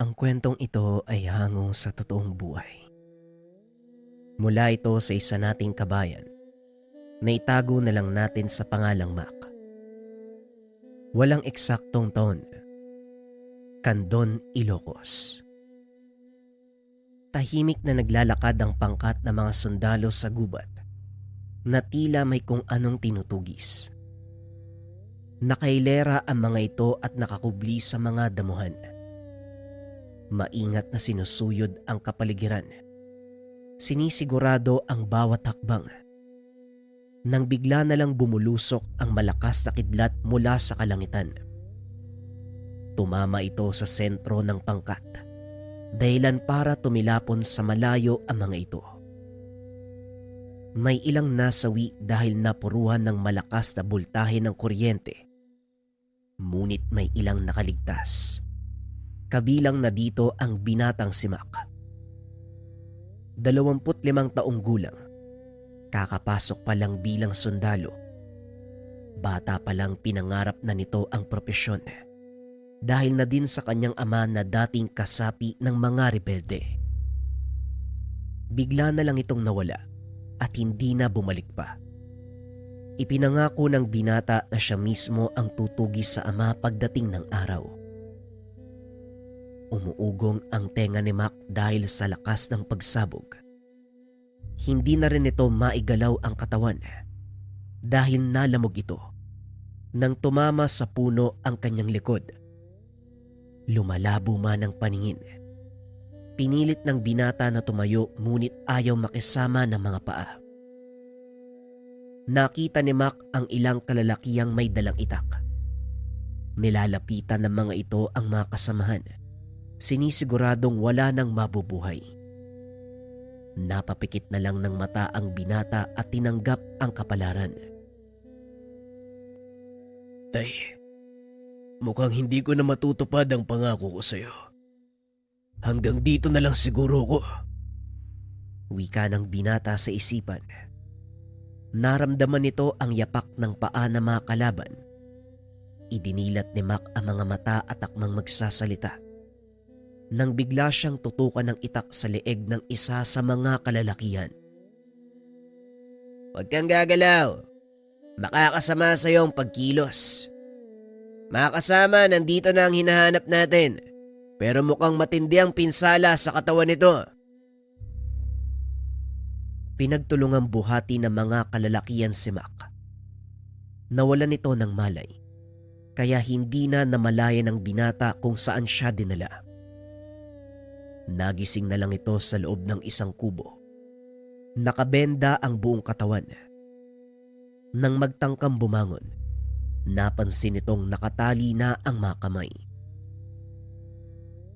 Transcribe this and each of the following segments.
Ang kwentong ito ay hango sa totoong buhay. Mula ito sa isa nating kabayan na itago na lang natin sa pangalang Mac. Walang eksaktong taon. Candon, Ilocos. Tahimik na naglalakad ang pangkat ng mga sundalo sa gubat na tila may kung anong tinutugis. Nakailera ang mga ito at nakakubli sa mga damuhan. Maingat na sinusuyod ang kapaligiran. Sinisigurado ang bawat hakbang. Nang bigla na lang bumulusok ang malakas na kidlat mula sa kalangitan. Tumama ito sa sentro ng pangkat, dahilan para tumilapon sa malayo ang mga ito. May ilang nasawi dahil napuruhan ng malakas na boltahe ng kuryente. Ngunit may ilang nakaligtas. Kabilang na dito ang binatang si Mac. 25 taong gulang. Kakapasok pa lang bilang sundalo. Bata pa lang pinangarap na nito ang propesyon. Dahil na din sa kanyang ama na dating kasapi ng mga rebelde. Bigla na lang itong nawala at hindi na bumalik pa. Ipinangako ng binata na siya mismo ang tutugis sa ama pagdating ng araw. Umuugong ang tenga ni Mac dahil sa lakas ng pagsabog. Hindi na rin ito maigalaw ang katawan dahil nalamog ito nang tumama sa puno ang kanyang likod. Lumalabo man ang paningin. Pinilit ng binata na tumayo ngunit ayaw makisama ng mga paa. Nakita ni Mac ang ilang kalalakiyang may dalang itak. Nilalapitan ng mga ito ang mga kasamahan. Sinisiguradong wala nang mabubuhay. Napapikit na lang ng mata ang binata at tinanggap ang kapalaran. Tay, mukhang hindi ko na matutupad ang pangako ko sa'yo. Hanggang dito na lang siguro ko. Wika ng binata sa isipan. Naramdaman nito ang yapak ng paa ng mga kalaban. Idinilat ni Mac ang mga mata at akmang magsasalita. Nang bigla siyang tutukan ng itak sa leeg ng isa sa mga kalalakihan. Huwag kang gagalaw. Makakasama sa iyong pagkilos. Mga kasama, nandito na ang hinahanap natin. Pero mukhang matindi ang pinsala sa katawan nito. Pinagtulungang buhati ng mga kalalakihan si Mac. Nawalan nito ng malay. Kaya hindi na namalaya ng binata kung saan siya dinala. Nagising na lang ito sa loob ng isang kubo. Nakabenda ang buong katawan. Nang magtangkang bumangon, napansin itong nakatali na ang mga kamay.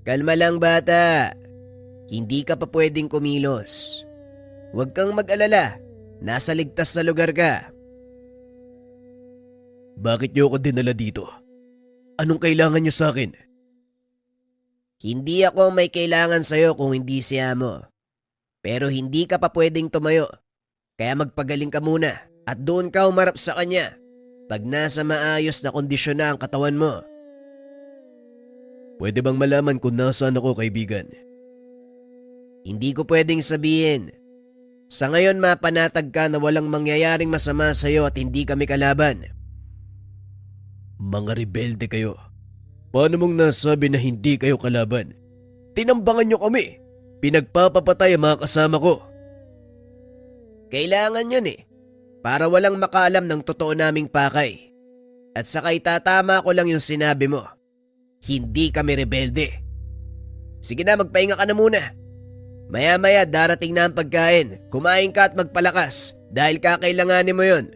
Kalma lang bata. Hindi ka pa pwedeng kumilos. Huwag kang mag-alala. Nasa ligtas na lugar ka. Bakit niyo ako dinala dito? Anong kailangan niyo sa akin? Hindi ako ang may kailangan sa'yo kung hindi si Amo. Pero hindi ka pa pwedeng tumayo. Kaya magpagaling ka muna at doon ka umarap sa kanya pag nasa maayos na kondisyon na ang katawan mo. Pwede bang malaman kung nasaan ako, kaibigan? Hindi ko pwedeng sabihin. Sa ngayon mapanatag ka na walang mangyayaring masama sa'yo at hindi kami kalaban. Mga rebelde kayo. Paano mong nasabi na hindi kayo kalaban? Tinambangan nyo kami. Pinagpapapatay ang mga kasama ko. Kailangan yun para walang makaalam ng totoo naming pakay. At saka itatama ko lang yung sinabi mo. Hindi kami rebelde. Sige na, magpahinga ka na muna. Maya-maya darating na ang pagkain. Kumain ka at magpalakas dahil kakailanganin mo yun.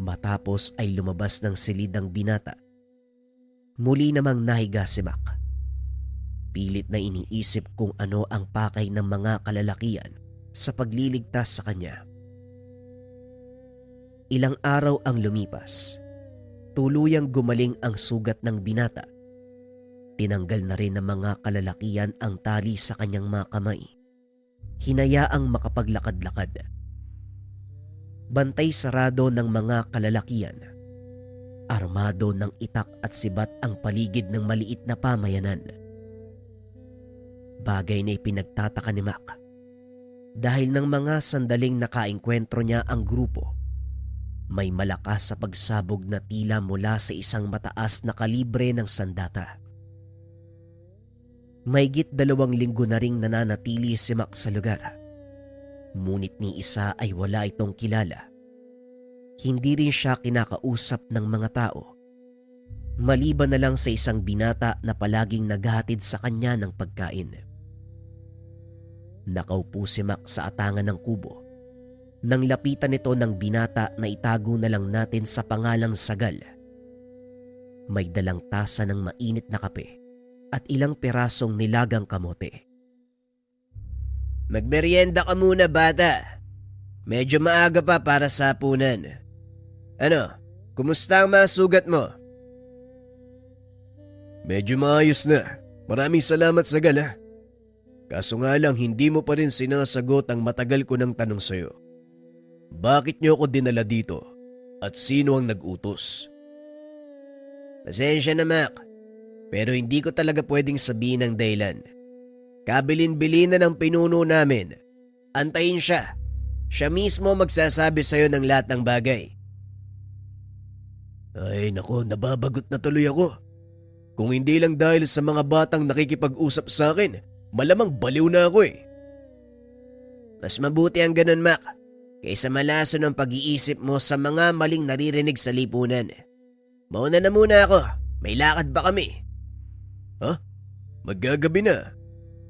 Matapos ay lumabas ng silid ang binata. Muli namang nahiga si Mac. Pilit na iniisip kung ano ang pakay ng mga kalalakihan sa pagliligtas sa kanya. Ilang araw ang lumipas. Tuluyang gumaling ang sugat ng binata. Tinanggal na rin ng mga kalalakihan ang tali sa kanyang mga kamay. Hinayaang makapaglakad-lakad. Bantay sarado ng mga kalalakihan. Armado ng itak at sibat ang paligid ng maliit na pamayanan. Bagay na ipinagtataka ni Mac dahil ng mga sandaling nakaengkwentro niya ang grupo, may malakas sa pagsabog na tila mula sa isang mataas na kalibre ng sandata. Mahigit 2 linggo na ring nananatili si Mac sa lugar. Ngunit ni isa ay wala itong kilala. Hindi rin siya kinakausap ng mga tao, maliban na lang sa isang binata na palaging naghahatid sa kanya ng pagkain. Nakaupo si Mac sa atangan ng kubo nang lapitan nito ng binata na itago na lang natin sa pangalang Sagal. May dalang tasa ng mainit na kape at ilang pirasong nilagang kamote. "Magmeryenda ka muna, bata. Medyo maaga pa para sa hapunan. Ano, kumusta ang mga sugat mo?" "Medyo maayos na. Maraming salamat, Sagal, ha. Kaso nga lang hindi mo pa rin sinasagot ang matagal ko ng tanong sa'yo. Bakit niyo ako dinala dito at sino ang nag-utos?" "Pasensya na, Mac. Pero hindi ko talaga pwedeng sabihin ang dahilan. Kabilin-bilin na ng pinuno namin. Antayin siya. Siya mismo magsasabi sa'yo ng lahat ng bagay." "Ay nako, nababagot na tuloy ako. Kung hindi lang dahil sa mga batang nakikipag-usap sa akin, malamang baliw na ako eh." "Mas mabuti ang ganun, Mac, kaysa malaso ng pag-iisip mo sa mga maling naririnig sa lipunan. Mauna na muna ako, may lakad ba kami?" "Ha? Maggagabi na.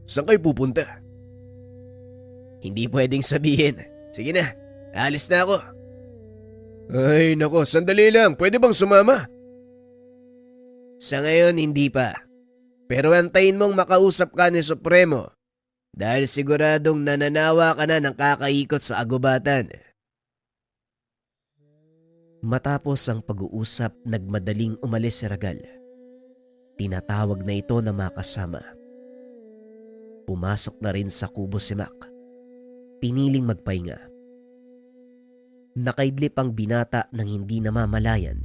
Saan kayo pupunta?" "Hindi pwedeng sabihin. Sige na, alis na ako." "Ay nako, sandali lang. Pwede bang sumama?" "Sa ngayon hindi pa. Pero antayin mong makausap ka ni Supremo dahil siguradong nananawa ka na ng kakaikot sa agubatan." Matapos ang pag-uusap, nagmadaling umalis si Ragal. Tinatawag na ito na makasama. Pumasok na rin sa kubo si Mac. Piniling magpahinga. Nakaidlip ang binata ng hindi namamalayan.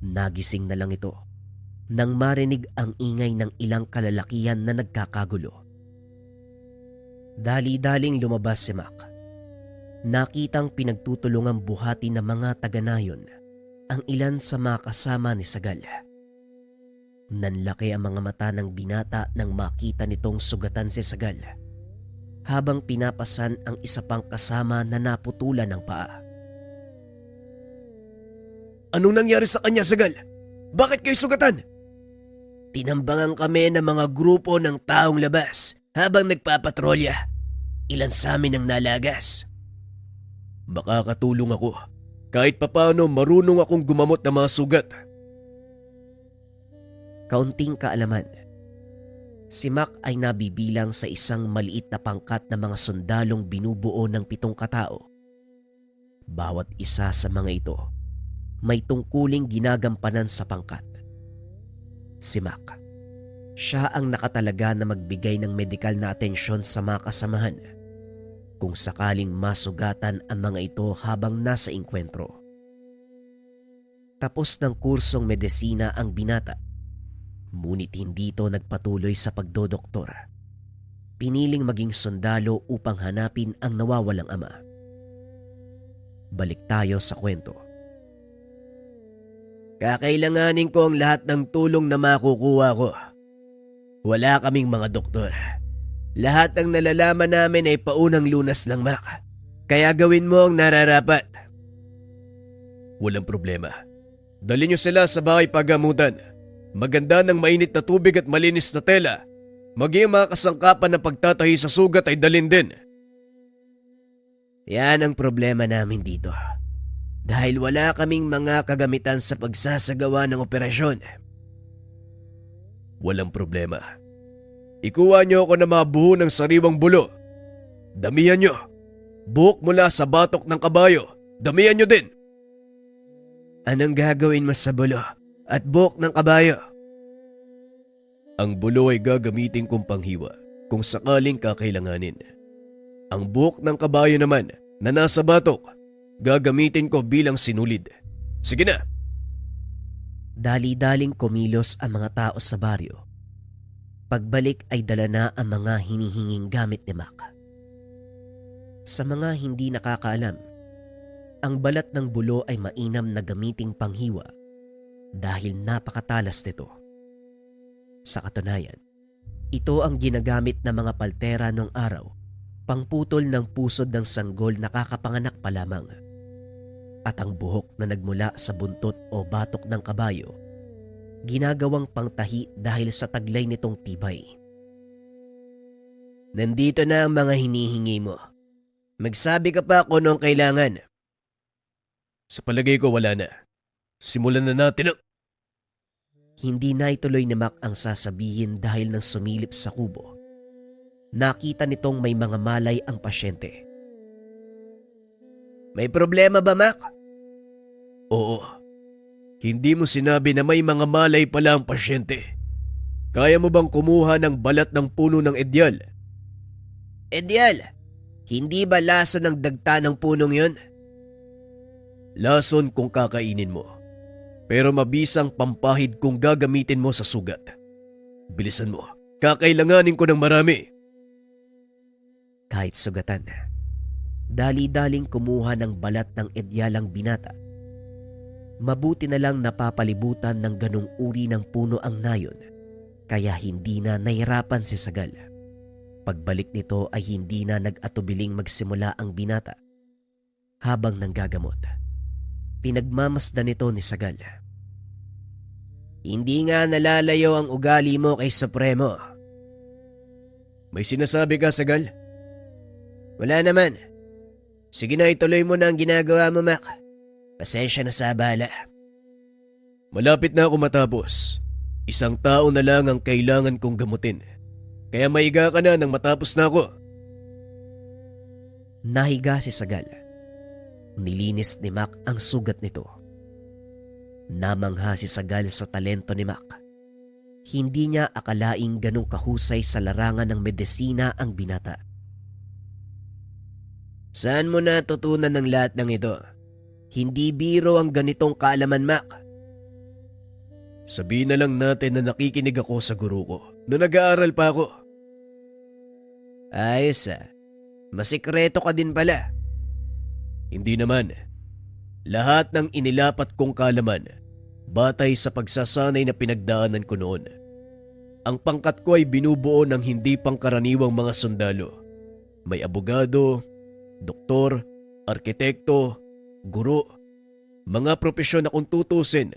Nagising na lang ito nang marinig ang ingay ng ilang kalalakihan na nagkakagulo. Dali-daling lumabas si Mac. Nakitang pinagtutulungang buhati ng mga taga-nayon ang ilan sa mga kasama ni Sagal. Nanlaki ang mga mata ng binata nang makita nitong sugatan si Sagal, habang pinapasan ang isa pang kasama na naputulan ng paa. "Anong nangyari sa kanya, Sagal? Bakit kayo sugatan?" "Tinambangan kami ng mga grupo ng taong labas habang nagpapatrolya. Ilan sa amin ang nalagas." "Makakatulong ako. Kahit papano marunong akong gumamot ng mga sugat." Kaunting kaalaman. Si Mac ay nabibilang sa isang maliit na pangkat na mga sundalong binubuo ng 7 katao. Bawat isa sa mga ito may tungkuling ginagampanan sa pangkat. Si Mac, siya ang nakatalaga na magbigay ng medikal na atensyon sa mga kasamahan kung sakaling masugatan ang mga ito habang nasa engkwentro. Tapos ng kursong medisina ang binata, ngunit hindi ito nagpatuloy sa pagdodoktor. Piniling maging sundalo upang hanapin ang nawawalang ama. Balik tayo sa kwento. "Kakailanganin ko ang lahat ng tulong na makukuha ko. Wala kaming mga doktor. Lahat ng nalalaman namin ay paunang lunas ng Mac. Kaya gawin mo ang nararapat." "Walang problema. Dali niyo sila sa bahay pagamutan. Maganda ng mainit na tubig at malinis na tela. Maging mga kasangkapan ng pagtatahi sa sugat ay dalin din." "Yan ang problema namin dito. Dahil wala kaming mga kagamitan sa pagsasagawa ng operasyon." "Walang problema. Ikuha niyo ako ng mga buho ng sariwang bulo. Damihan niyo. Buhok mula sa batok ng kabayo. Damihan niyo din." "Anong gagawin mo sa bulo at buhok ng kabayo?" "Ang bulo ay gagamitin kong panghiwa kung sakaling kakailanganin. Ang buhok ng kabayo naman na nasa batok, gagamitin ko bilang sinulid. Sige na, Dali-daling kumilos ang mga tao sa baryo. Pagbalik ay dala na ang mga hinihinging gamit ni Mac. Sa mga hindi nakakaalam, ang balat ng bulo ay mainam na gamiting panghiwa dahil napakatalas nito. Sa katunayan, ito ang ginagamit ng mga paltera noong araw, pangputol ng pusod ng sanggol na kakapanganak pa lamang. At ang buhok na nagmula sa buntot o batok ng kabayo, ginagawang pangtahi dahil sa taglay nitong tibay. Nandito na ang mga hinihingi mo. Magsabi ka pa kung anong kailangan. Sa palagay ko wala na. Simulan na natin. Hindi na ituloy ni Mac ang sasabihin dahil nang sumilip sa kubo. Nakita nitong may mga malay ang pasyente. May problema ba, Mac? Oo. Hindi mo sinabi na may mga malay pala ang pasyente. Kaya mo bang kumuha ng balat ng puno ng edyal? Edyal? Hindi ba lason ng dagta ng punong yon? Lason kung kakainin mo. Pero mabisang pampahid kung gagamitin mo sa sugat. Bilisan mo. Kakailanganin ko ng marami. Kahit sugatan, dali-daling kumuha ng balat ng edyalang binata. Mabuti na lang napapalibutan ng ganong uri ng puno ang nayon, kaya hindi na nahirapan si Sagal. Pagbalik nito ay hindi na nag-atubiling magsimula ang binata. Habang nanggagamot, pinagmamasdan nito ni Sagal. Hindi nga nalalayo ang ugali mo kay Supremo. May sinasabi ka, Sagal? Wala naman. Sige na, ituloy mo na ang ginagawa mo, Mac. Pasensya na sa abala. Malapit na ako matapos. Isang tao na lang ang kailangan kong gamutin. Kaya maiga ka na nang matapos na ako. Nahiga si Sagal. Nilinis ni Mac ang sugat nito. Namangha si Sagal sa talento ni Mac. Hindi niya akalaing ganong kahusay sa larangan ng medisina ang binata. Saan mo natutunan ng lahat ng ito? Hindi biro ang ganitong kaalaman, Mac. Sabihin na lang natin na nakikinig ako sa guru ko na nag-aaral pa ako. Ayos masikreto ka din pala. Hindi naman. Lahat ng inilapat kong kaalaman batay sa pagsasanay na pinagdaanan ko noon. Ang pangkat ko ay binubuo ng hindi pangkaraniwang mga sundalo. May abogado, doktor, arkitekto, guro, mga propesyon na kung tutusin,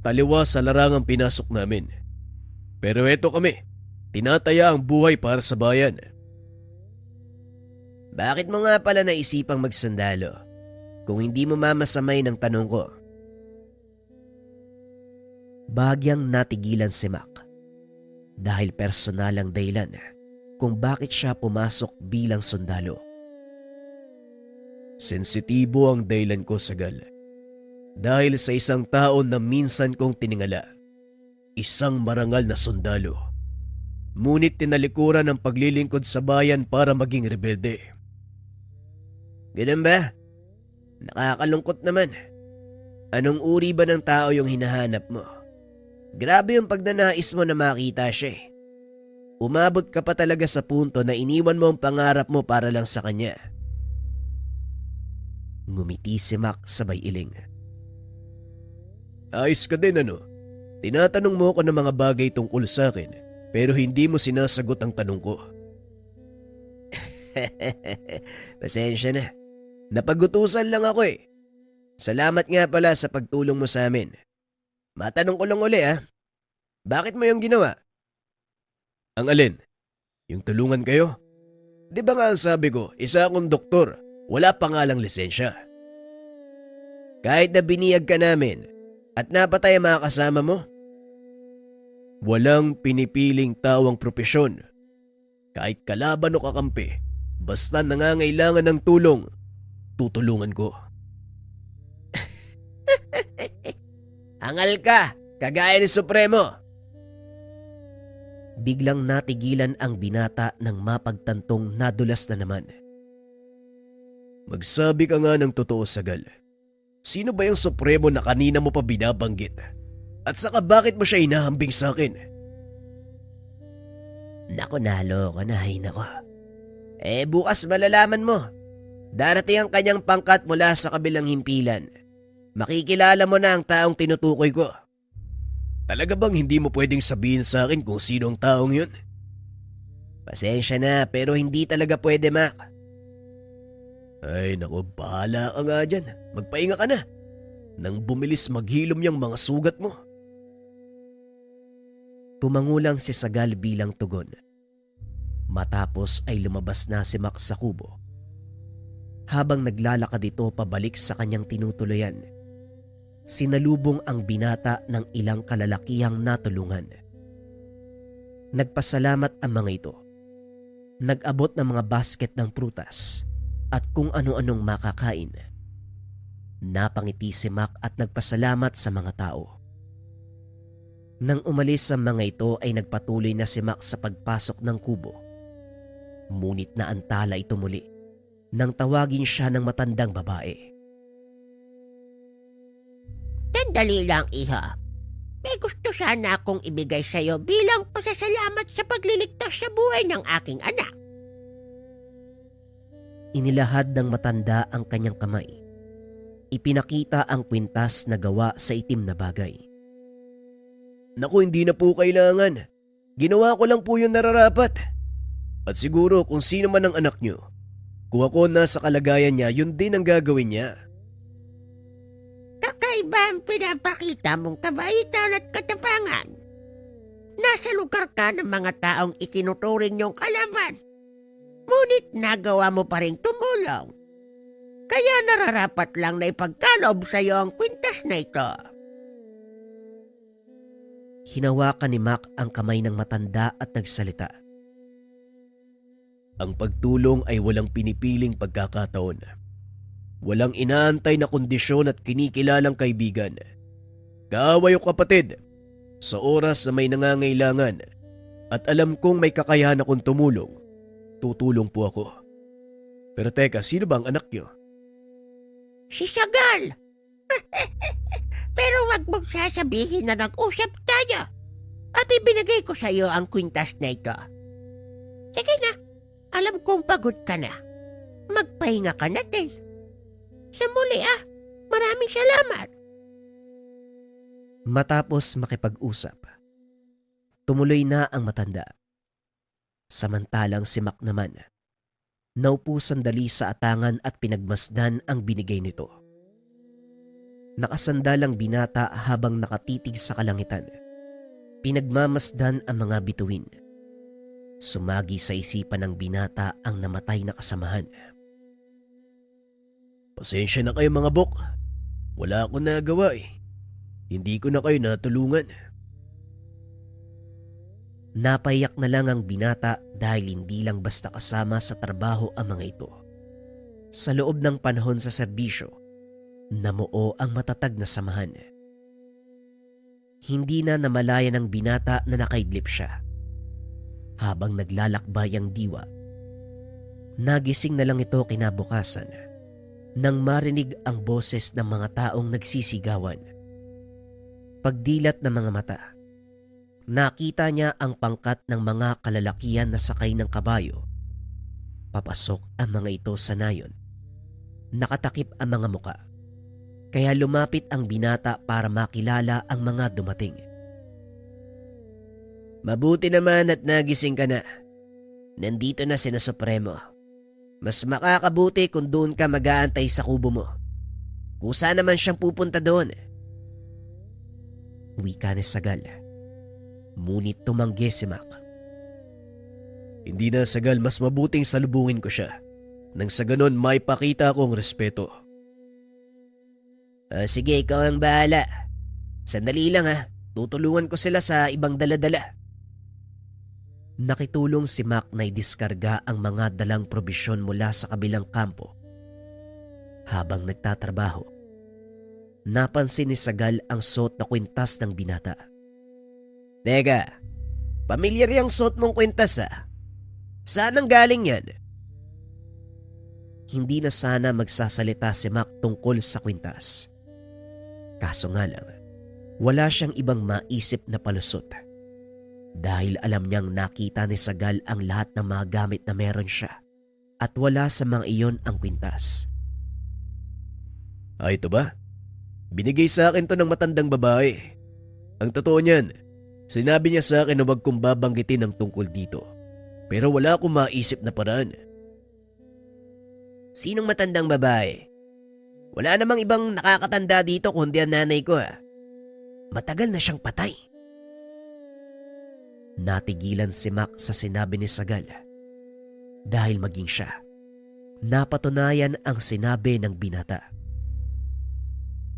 taliwas sa larangang pinasok namin. Pero eto kami, tinataya ang buhay para sa bayan. Bakit mo nga pala naisipang magsundalo kung hindi mo mamasamay ng tanong ko? Bahagyang natigilan si Mac dahil personal ang dahilan kung bakit siya pumasok bilang sundalo. Sensitibo ang dahilan ko, Sagal. Dahil sa isang tao na minsan kong tiningala, isang marangal na sundalo. Ngunit tinalikuran ang paglilingkod sa bayan para maging rebelde. Ganun ba? Nakakalungkot naman. Anong uri ba ng tao yung hinahanap mo? Grabe yung pagnanais mo na makita siya. Umabot ka pa talaga sa punto na iniwan mo ang pangarap mo para lang sa kanya. Ngumiti si Mac sabay iling. Ayos ka din ano? Tinatanong mo ako ng mga bagay tungkol sa akin pero hindi mo sinasagot ang tanong ko. Pasensya na. Napagutusan lang ako eh. Salamat nga pala sa pagtulong mo sa amin. Matanong ko lang uli Bakit mo yung ginawa? Ang alin? Yung tulungan kayo? Di ba nga sabi ko, isa akong doktor, wala pa nga lang lisensya. Kahit na biniyag ka namin at napatay ang mga kasama mo, walang pinipiling tawang propesyon. Kahit kalaban o kakampi, basta nangangailangan ng tulong, tutulungan ko. Angal ka, kagaya ni Supremo. Biglang natigilan ang binata nang mapagtantong nadulas na naman. Magsabi ka nga ng totoo, Sagal. Sino ba yung Supremo na kanina mo pa binabanggit? At saka bakit mo siya inahambing sa akin? Nako, nalo ka na, ay nako. Bukas malalaman mo. Darating ang kanyang pangkat mula sa kabilang himpilan. Makikilala mo na ang taong tinutukoy ko. Talaga bang hindi mo pwedeng sabihin sa akin kung sino ang taong yun? Pasensya na, pero hindi talaga pwede, Mac. Ay nako, bahala ka nga dyan. Magpahinga ka na. Nang bumilis maghilom yung mga sugat mo. Tumangulang si Sagal bilang tugon. Matapos ay lumabas na si Mac sa kubo. Habang naglalakad ito pabalik sa kanyang tinutuluyan, sinalubong ang binata ng ilang kalalakihang natulungan. Nagpasalamat ang mga ito. Nag-abot ng mga basket ng prutas at kung ano-anong makakain. Napangiti si Mac at nagpasalamat sa mga tao. Nang umalis ang mga ito ay nagpatuloy na si Mac sa pagpasok ng kubo. Ngunit naantala ito muli nang tawagin siya ng matandang babae. Sandali lang, iha. May gusto sana akong ibigay sa iyo bilang pasasalamat sa pagliligtas sa buhay ng aking anak. Inilahad ng matanda ang kanyang kamay. Ipinakita ang kwintas na gawa sa itim na bagay. Naku, hindi na po kailangan. Ginawa ko lang po yung nararapat. At siguro kung sino man ang anak nyo, kung ako nasa kalagayan niya, yun din ang gagawin niya. Kakaiba ang pinapakita mong kabaitan at katapangan. Nasa lugar ka ng mga taong itinuturing niyong kalaban. Ngunit nagawa mo pa rin tumulong. Kaya nararapat lang na ipagkaloob sa iyo ang kwintas na ito. Hinawakan ni Mac ang kamay ng matanda at nagsalita. Ang pagtulong ay walang pinipiling pagkakataon. Walang inaantay na kondisyon at kinikilalang kaibigan. Kaaway o kapatid, sa oras na may nangangailangan at alam kong may kakayahan akong tumulong, tutulong po ako. Pero teka, sino ba ang anak niyo? Si Sagal! Pero wag mong sasabihin na nag-usap tayo at ibinigay ko sa iyo ang kwintas na ito. Sige na, alam kong pagod ka na. Magpahinga ka na din. Sa muli maraming salamat. Matapos makipag-usap, tumuloy na ang matanda. Samantalang si Mac naman, naupo sandali sa atangan at pinagmasdan ang binigay nito. Nakasandalang binata habang nakatitig sa kalangitan. Pinagmamasdan ang mga bituin. Sumagi sa isipan ng binata ang namatay na kasamahan. Pasensya na kayo mga bok. Wala akong nagawa eh. Hindi ko na kayo natulungan. Napayak na lang ang binata dahil hindi lang basta kasama sa trabaho ang mga ito. Sa loob ng panahon sa serbisyo, namuo ang matatag na samahan. Hindi na namalaya ng binata na nakaidlip siya. Habang naglalakbay ang diwa, nagising na lang ito kinabukasan nang marinig ang boses ng mga taong nagsisigawan. Pagdilat ng mga mata, nakita niya ang pangkat ng mga kalalakihan na sakay ng kabayo. Papasok ang mga ito sa nayon. Nakatakip ang mga muka. Kaya lumapit ang binata para makilala ang mga dumating. Mabuti naman at nagising ka na. Nandito na sina Supremo. Mas makakabuti kung doon ka mag-aantay sa kubo mo. Kusa naman siyang pupunta doon. Wika ni Sagal. Ngunit tumanggi si Mac. Hindi na, Sagal, mas mabuting salubungin ko siya. Nang sa ganon may pakita akong respeto. Sige, ikaw ang bahala. Sandali lang tutulungan ko sila sa ibang daladala. Nakitulong si Mac na idiskarga ang mga dalang probisyon mula sa kabilang kampo. Habang nagtatrabaho, napansin ni Sagal ang suot na kwintas ng binata. Teka, pamilyar yung suot mong kwintas Saan ang galing yan? Hindi na sana magsasalita si Mac tungkol sa kwintas. Kaso nga lang, Wala siyang ibang maisip na palusot dahil alam niyang nakita ni Sagal ang lahat ng mga gamit na meron siya at wala sa mga iyon ang kwintas. Ito ba? Binigay sa akin to ng matandang babae. Ang totoo niyan, sinabi niya sa akin na huwag kong babanggitin ang tungkol dito. Pero wala akong maisip na paraan. Sinong matandang babae? Wala namang ibang nakakatanda dito kundi ang nanay ko. Matagal na siyang patay. Natigilan si Mac sa sinabi ni Sagal. Dahil maging siya, napatunayan ang sinabi ng binata.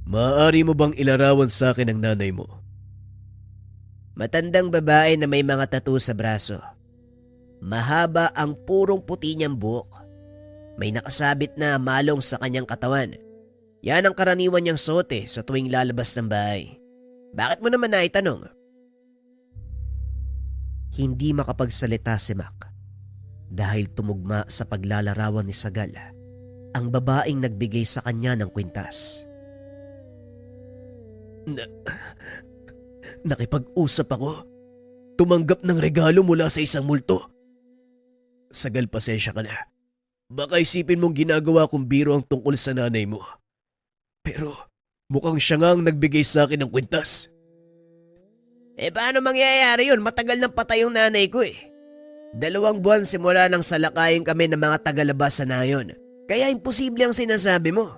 Maaari mo bang ilarawan sa akin ang nanay mo? Matandang babae na may mga tattoo sa braso. Mahaba ang purong puti niyang buhok. May nakasabit na malong sa kanyang katawan. Yan ang karaniwan niyang sote sa tuwing lalabas ng bahay. Bakit mo naman naitanong? Hindi makapagsalita si Mac dahil tumugma sa paglalarawan ni Sagal ang babaeng nagbigay sa kanya ng kwintas. Nakipag-usap ako. Tumanggap ng regalo mula sa isang multo. Sagal, pasensya ka na. Baka isipin mong ginagawa kong biro ang tungkol sa nanay mo. Pero mukhang siya nga ang nagbigay sa akin ng kwintas. Paano mangyayari yun? Matagal nang patay yung nanay ko 2 buwan simula nang salakayin kami ng mga tagalabasa na yun. Kaya imposible ang sinasabi mo.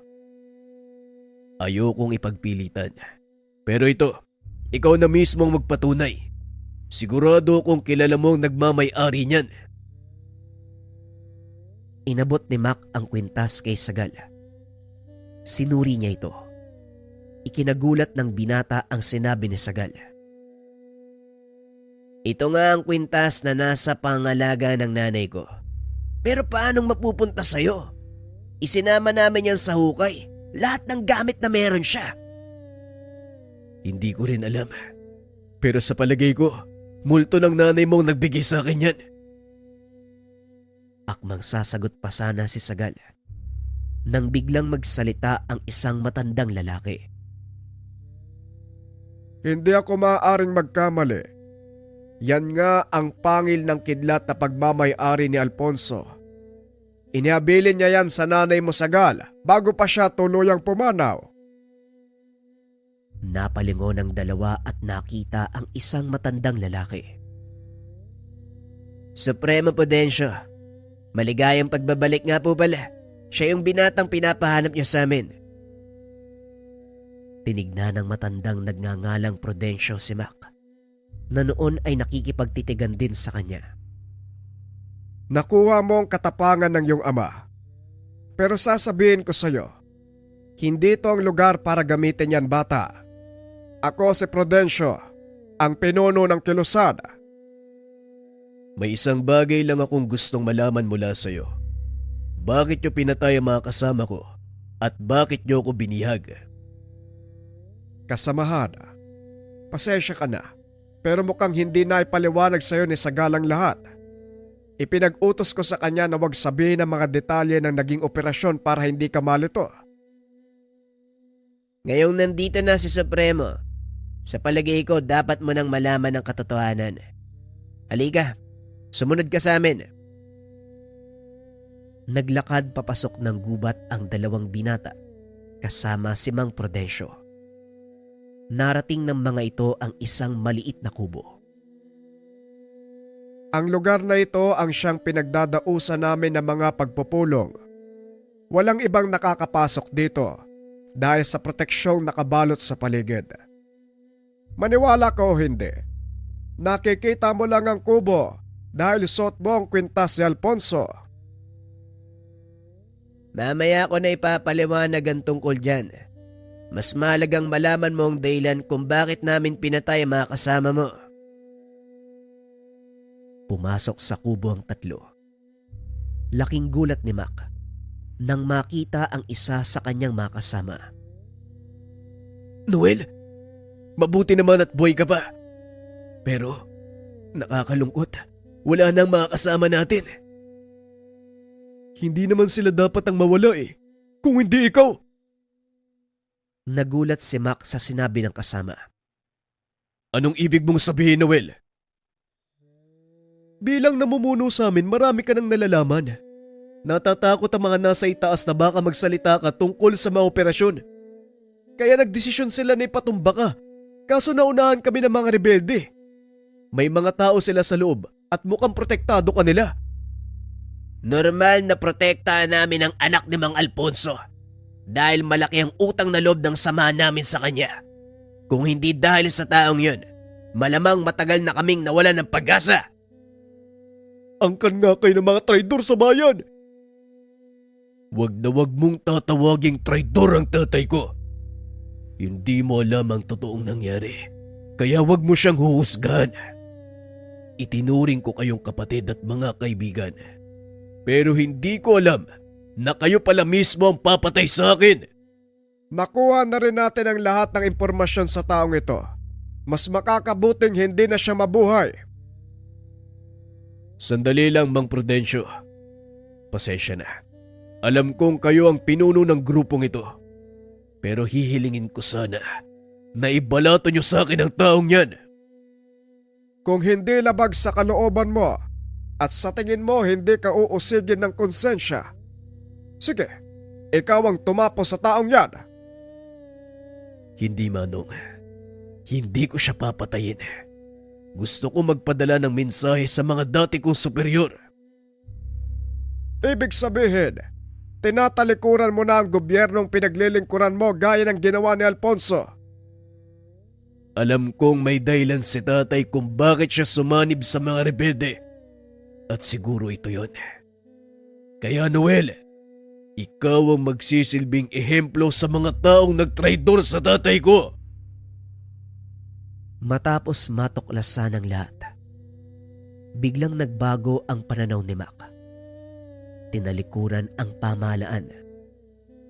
Ayokong ipagpilitan. Pero ito, ikaw na mismo ang magpatunay. Sigurado kong kilala mo ang nagmamay-ari niyan. Inabot ni Mac ang kwintas kay Sagal. Sinuri niya ito. Ikinagulat ng binata ang sinabi ni Sagal. Ito nga ang kwintas na nasa pangalaga ng nanay ko. Pero paanong mapupunta sa'yo? Isinama namin yan sa hukay. Lahat ng gamit na meron siya. Hindi ko rin alam. Pero sa palagay ko, multo ng nanay mong nagbigay sa akin yan. Akmang sasagot pa sana si Sagal nang biglang magsalita ang isang matandang lalaki. Hindi ako maaaring magkamali. Yan nga ang pangil ng kidlat na pagmamay-ari ni Alfonso. Inihabilin niya yan sa nanay mo, Sagal, bago pa siya tuluyang pumanaw. Napalingon ang dalawa at nakita ang isang matandang lalaki. Supremo Prudencio, maligayang pagbabalik nga po pala. Siya yung binatang pinapahanap niyo sa amin. Tinignan ng matandang nagngangalang Prudencio si Mac, na noon ay nakikipagtitigan din sa kanya. Nakuha mo ang katapangan ng iyong ama. Pero sasabihin ko sa iyo, hindi ito ang lugar para gamitin yan, bata. Ako si Prudencio, ang pinuno ng Kilusad. May isang bagay lang akong gustong malaman mula sa iyo. Bakit niyo pinatay ang mga kasama ko at bakit niyo ako binihag? Kasamahan, pasensya ka na, pero mukhang hindi na ipaliwanag sa iyo ni Sagal ang lahat. Ipinag-utos ko sa kanya na huwag sabihin ang mga detalye ng naging operasyon para hindi ka malito. Ngayong nandito na si Supremo, sa palagay ko dapat mo nang malaman ang katotohanan. Halika, sumunod ka sa amin. Naglakad papasok ng gubat ang dalawang binata kasama si Mang Prudencio. Narating ng mga ito ang isang maliit na kubo. Ang lugar na ito ang siyang pinagdadausan namin ng mga pagpupulong. Walang ibang nakakapasok dito dahil sa proteksyong nakabalot sa paligid. Maniwala ka o hindi, nakikita mo lang ang kubo dahil suot mo ang kwintas si Alfonso. Mamaya ko na ipapaliwanag ang tungkol dyan. Mas mahalagang malaman mo ang dahilan kung bakit namin pinatay ang mga kasama mo. Pumasok sa kubo ang tatlo. Laking gulat ni Mac nang makita ang isa sa kanyang mga kasama. Noel, mabuti naman at buhay ka pa. Pero nakakalungkot, wala nang mga kasama natin. Hindi naman sila dapat ang mawala kung hindi ikaw. Nagulat si Mac sa sinabi ng kasama. Anong ibig mong sabihin, Noel? Bilang namumuno sa amin, marami ka nang nalalaman. Natatakot ang mga nasa itaas na baka magsalita ka tungkol sa mga operasyon. Kaya nagdesisyon sila na ipatumba ka, kaso naunahan kami ng mga rebelde. May mga tao sila sa loob at mukhang protektado ka nila. Normal na protektahan namin ang anak ni Mang Alfonso dahil malaki ang utang na loob ng sama namin sa kanya. Kung hindi dahil sa taong yun, malamang matagal na kaming nawalan ng pag-asa. Angkan nga kayo ng mga traidor sa bayan. Wag na wag mong tatawaging traidor ang tatay ko. Hindi mo alam ang totoong nangyari, kaya wag mo siyang huhusgahan. Itinuring ko kayong kapatid at mga kaibigan. Pero hindi ko alam na kayo pala mismo ang papatay sa akin. Nakuha na rin natin ang lahat ng impormasyon sa taong ito. Mas makakabuting hindi na siya mabuhay. Sandali lang, Mang Prudencio. Pasensya na. Alam kong kayo ang pinuno ng grupong ito. Pero hihilingin ko sana na ibalato niyo sa akin ang taong yan. Kung hindi labag sa kalooban mo at sa tingin mo hindi ka uusigin ng konsensya, sige, ikaw ang tumapos sa taong yan. Hindi, Manong. Hindi ko siya papatayin. Gusto ko magpadala ng mensahe sa mga dati kong superior. Ibig sabihin, tinatalikuran mo na ang gobyernong pinaglilingkuran mo gaya ng ginawa ni Alfonso. Alam kong may dahilan si tatay kung bakit siya sumanib sa mga rebelde. At siguro ito yon. Kaya Noel, ikaw ang magsisilbing ehemplo sa mga taong nagtraidor sa tatay ko. Matapos matuklasan ang lahat, biglang nagbago ang pananaw ni Mac. Tinalikuran ang pamahalaan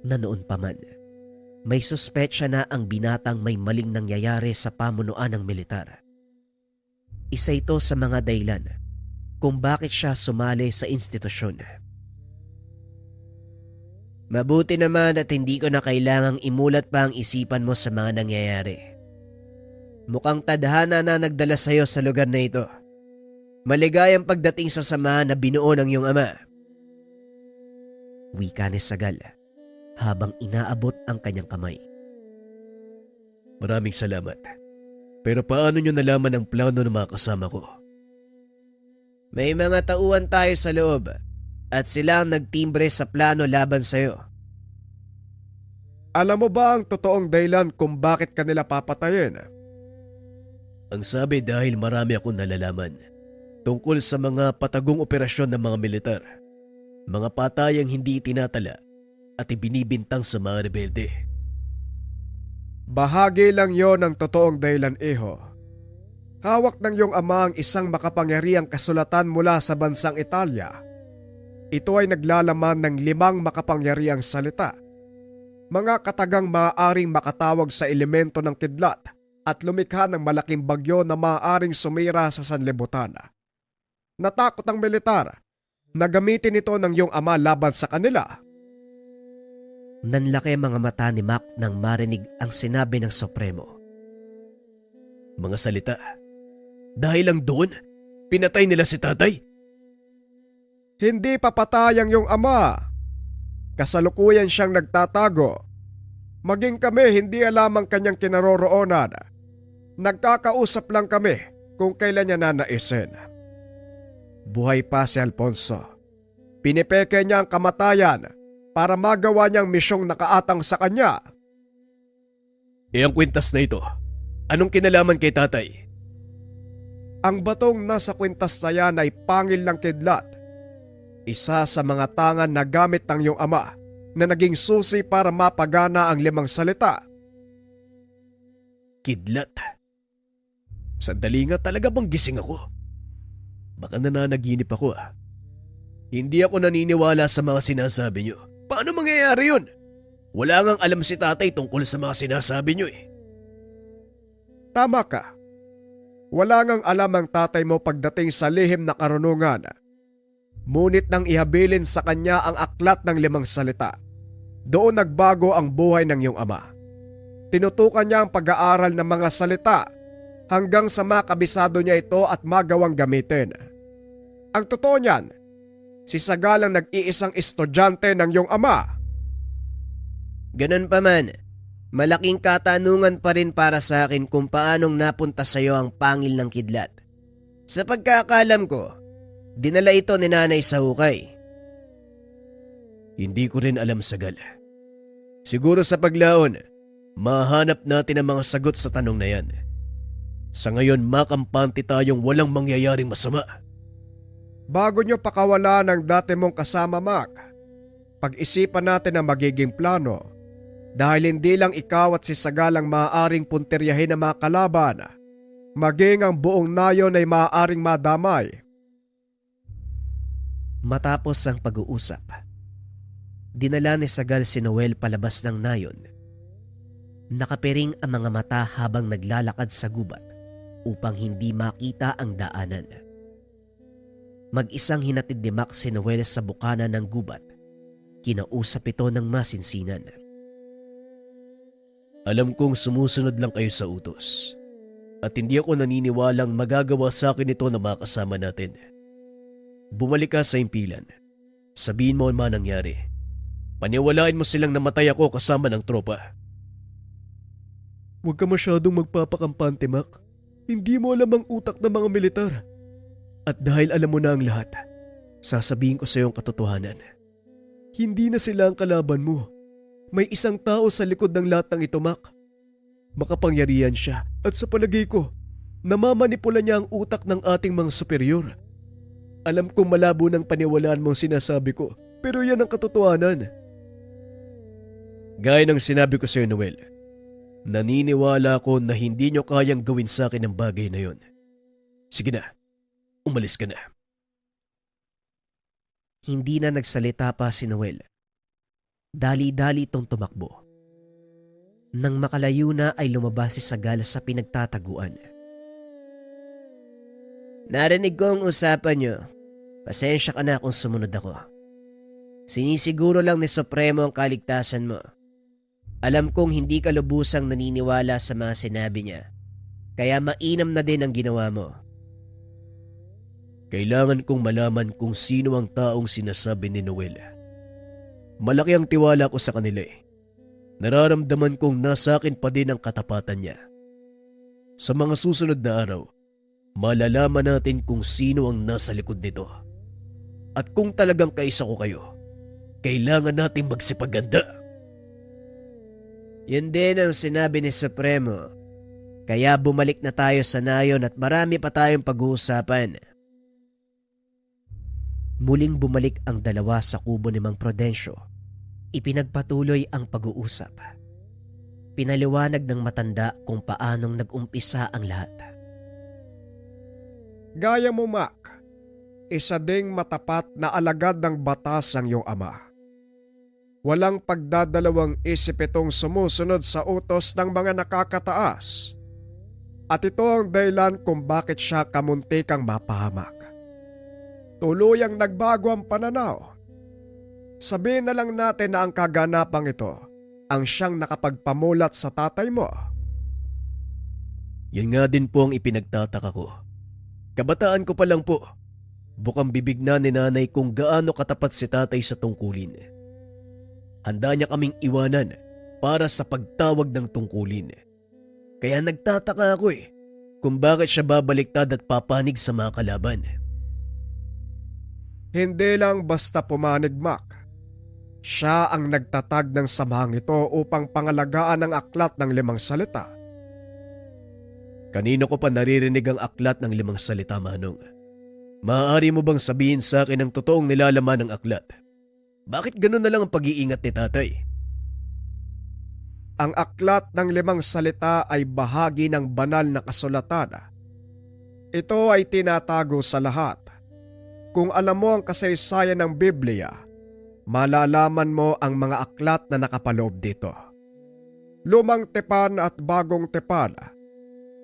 na noon pa man. May suspetsya na ang binatang may maling nangyayari sa pamunuan ng militar. Isa ito sa mga dahilan kung bakit siya sumali sa institusyon. Mabuti naman at hindi ko na kailangang imulat pa ang isipan mo sa mga nangyayari. Mukhang tadhana na nagdala sa iyo sa lugar na ito. Maligayang pagdating sa samahan na binuo ng iyong ama. Wika ni Sagal habang inaabot ang kanyang kamay. Maraming salamat. Pero paano niyo nalaman ang plano ng mga kasama ko? May mga tauhan tayo sa loob at sila ang nagtimbre sa plano laban sa iyo. Alam mo ba ang totoong dahilan kung bakit kanila papatayin? Ang sabi dahil marami akong nalalaman tungkol sa mga patagong operasyon ng mga militar. Mga patayang hindi itinatala at ibinibintang sa mga rebelde. Bahagi lang yon ng totoong dahilan, iho. Hawak ng iyong ama ang isang makapangyarihang kasulatan mula sa bansang Italia. Ito ay naglalaman ng 5 makapangyarihang salita. Mga katagang maaaring makatawag sa elemento ng kidlat at lumikha ng malaking bagyo na maaaring sumira sa sanlibutan. Natakot ang militar na gamitin ito ng iyong ama laban sa kanila. Nanlaki ang mga mata ni Mac nang marinig ang sinabi ng Supremo. Mga salita. Dahil lang doon, pinatay nila si tatay? Hindi papatay ang iyong ama. Kasalukuyan siyang nagtatago. Maging kami hindi alam ang kanyang kinaroroonan. Nagkakausap lang kami kung kailan niya nanaisin. Buhay pa si Alfonso. Pinipeke niya ang kamatayan para magawa niyang misyong nakaatang sa kanya. Ang kwintas na ito, anong kinalaman kay tatay? Ang batong nasa kwintas na yan ay pangil ng kidlat. Isa sa mga tangan na gamit ng iyong ama na naging susi para mapagana ang 5 salita. Kidlat. Sandali nga, talaga bang gising ako? Baka nananaginip ako ah. Hindi ako naniniwala sa mga sinasabi niyo. Paano mangyayari yun? Wala ngang alam si tatay tungkol sa mga sinasabi niyo eh. Tama ka. Wala ngang alam ang tatay mo pagdating sa lihim na karunungan. Ngunit nang ihabilin sa kanya ang aklat ng 5 salita, doon nagbago ang buhay ng iyong ama. Tinutukan niya ang pag-aaral ng mga salita hanggang sa makabisado niya ito at magawang gamitin. Ang totoo niyan, si Sagal ang nag-iisang estudyante ng iyong ama. Ganun pa man, malaking katanungan pa rin para sa akin kung paanong napunta sa iyo ang pangil ng kidlat. Sa pagkakalam ko, dinala ito ni nanay sa hukay. Hindi ko rin alam, Sagal. Siguro sa paglaon, mahanap natin ang mga sagot sa tanong na yan. Sa ngayon, makampante tayong walang mangyayaring masama. Bago niyo pakawala ng dati mong kasama, Mac, pag-isipan natin ang magiging plano dahil hindi lang ikaw at si Sagal ang maaaring punteryahin ng mga kalaban, maging ang buong nayon ay maaaring madamay. Matapos ang pag-uusap, dinala ni Sagal si Noel palabas ng nayon. Nakapiring ang mga mata habang naglalakad sa gubat upang hindi makita ang daanan. Mag-isang hinatid ni Mac si Noel sa bukana ng gubat. Kinausap ito ng masinsinan. Alam kong sumusunod lang kayo sa utos. At hindi ako naniniwalang magagawa sa akin ito na mga kasama natin. Bumalik ka sa impilan. Sabihin mo ang nangyari. Paniwalaan mo silang namatay ako kasama ng tropa. Huwag ka masyadong magpapakampante, Mac. Hindi mo alam ang utak ng mga militar. At dahil alam mo na ang lahat, sasabihin ko sa iyo ang katotohanan. Hindi na sila ang kalaban mo. May isang tao sa likod ng lahat ng ito, Mac. Makapangyarihan siya at sa palagay ko, namamanipula niya ang utak ng ating mga superior. Alam kong malabo ng paniwalaan mo ang sinasabi ko, pero yan ang katotohanan. Gaya ng sinabi ko sa iyo, Noel, naniniwala ako na hindi niyo kayang gawin sa akin ang bagay na yon. Sige na, umalis ka na. Hindi na nagsalita pa si Noel. Dali-dali itong tumakbo. Nang makalayo na ay lumabas si Sagal sa pinagtataguan. Narinig ko ang usapan niyo. Pasensya ka na kung sumunod ako. Sinisiguro lang ni Supremo ang kaligtasan mo. Alam kong hindi ka lubusang naniniwala sa mga sinabi niya. Kaya mainam na din ang ginawa mo. Kailangan kong malaman kung sino ang taong sinasabi ni Noel. Malaki ang tiwala ko sa kanila eh. Nararamdaman kong nasa akin pa din ang katapatan niya. Sa mga susunod na araw, malalaman natin kung sino ang nasa likod nito. At kung talagang kaisa ko kayo, kailangan natin magsipaganda. Yun din ang sinabi ni Supremo. Kaya bumalik na tayo sa nayon at marami pa tayong pag-uusapan. Muling bumalik ang dalawa sa kubo ni Mang Prudencio. Ipinagpatuloy ang pag-uusap. Pinaliwanag ng matanda kung paanong nag-umpisa ang lahat. Gaya mo, Mac, isa ding matapat na alagad ng batas ang iyong ama. Walang pagdadalawang isip itong sumusunod sa utos ng mga nakakataas. At ito ang dahilan kung bakit siya kamuntikang mapahamak. Tuluyang nagbago ang pananaw. Sabihin na lang natin na ang kaganapang ito ang siyang nakapagpamulat sa tatay mo. Yan nga din po ang ipinagtataka ko. Kabataan ko pa lang po. Bukang bibig na ni nanay kung gaano katapat si tatay sa tungkulin. Handa niya kaming iwanan para sa pagtawag ng tungkulin. Kaya nagtataka ako kung bakit siya babaliktad at papanig sa mga kalaban. Hindi lang basta pumanig, Mac. Siya ang nagtatag ng samahang ito upang pangalagaan ang aklat ng 5 salita. Kanino ko pa naririnig ang aklat ng 5 salita, Manong? Maaari mo bang sabihin sa akin ang totoong nilalaman ng aklat? Bakit ganun na lang ang pag-iingat ni tatay? Ang aklat ng 5 salita ay bahagi ng banal na kasulatan. Ito ay tinatago sa lahat. Kung alam mo ang kasaysayan ng Biblia, malalaman mo ang mga aklat na nakapaloob dito. Lumang tipan at bagong tipan.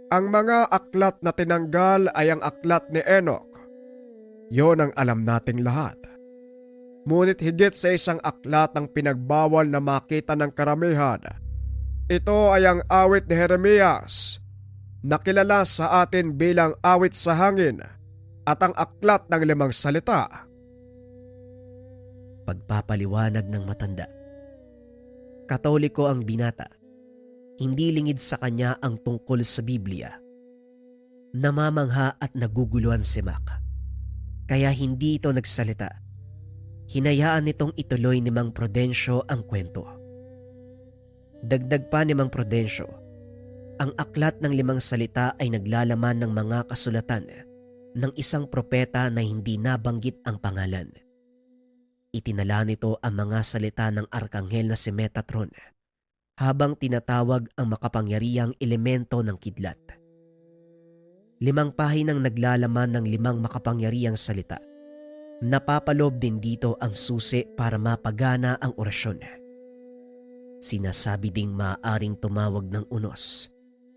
Ang mga aklat na tinanggal ay ang aklat ni Enoch. Yon ang alam nating lahat. Ngunit higit sa isang aklat ang pinagbawal na makita ng karamihan. Ito ay ang awit ni Jeremias nakilala sa atin bilang Awit sa Hangin at ang Aklat ng Limang Salita. Pagpapaliwanag ng matanda. Katoliko ang binata. Hindi lingid sa kanya ang tungkol sa Biblia. Namamangha at naguguluhan si Mac. Kaya hindi ito nagsalita. Hinayaan nitong ituloy ni Mang Prudencio ang kwento. Dagdag pa ni Mang Prudencio, ang Aklat ng Limang Salita ay naglalaman ng mga kasulatan ng isang propeta na hindi nabanggit ang pangalan. Itinala nito ang mga salita ng arkanghel na si Metatron habang tinatawag ang makapangyarihang elemento ng kidlat. 5 pahinang naglalaman ng 5 makapangyarihang salita. Napapaloob din dito ang susi para mapagana ang orasyon. Sinasabi ding maaaring tumawag ng unos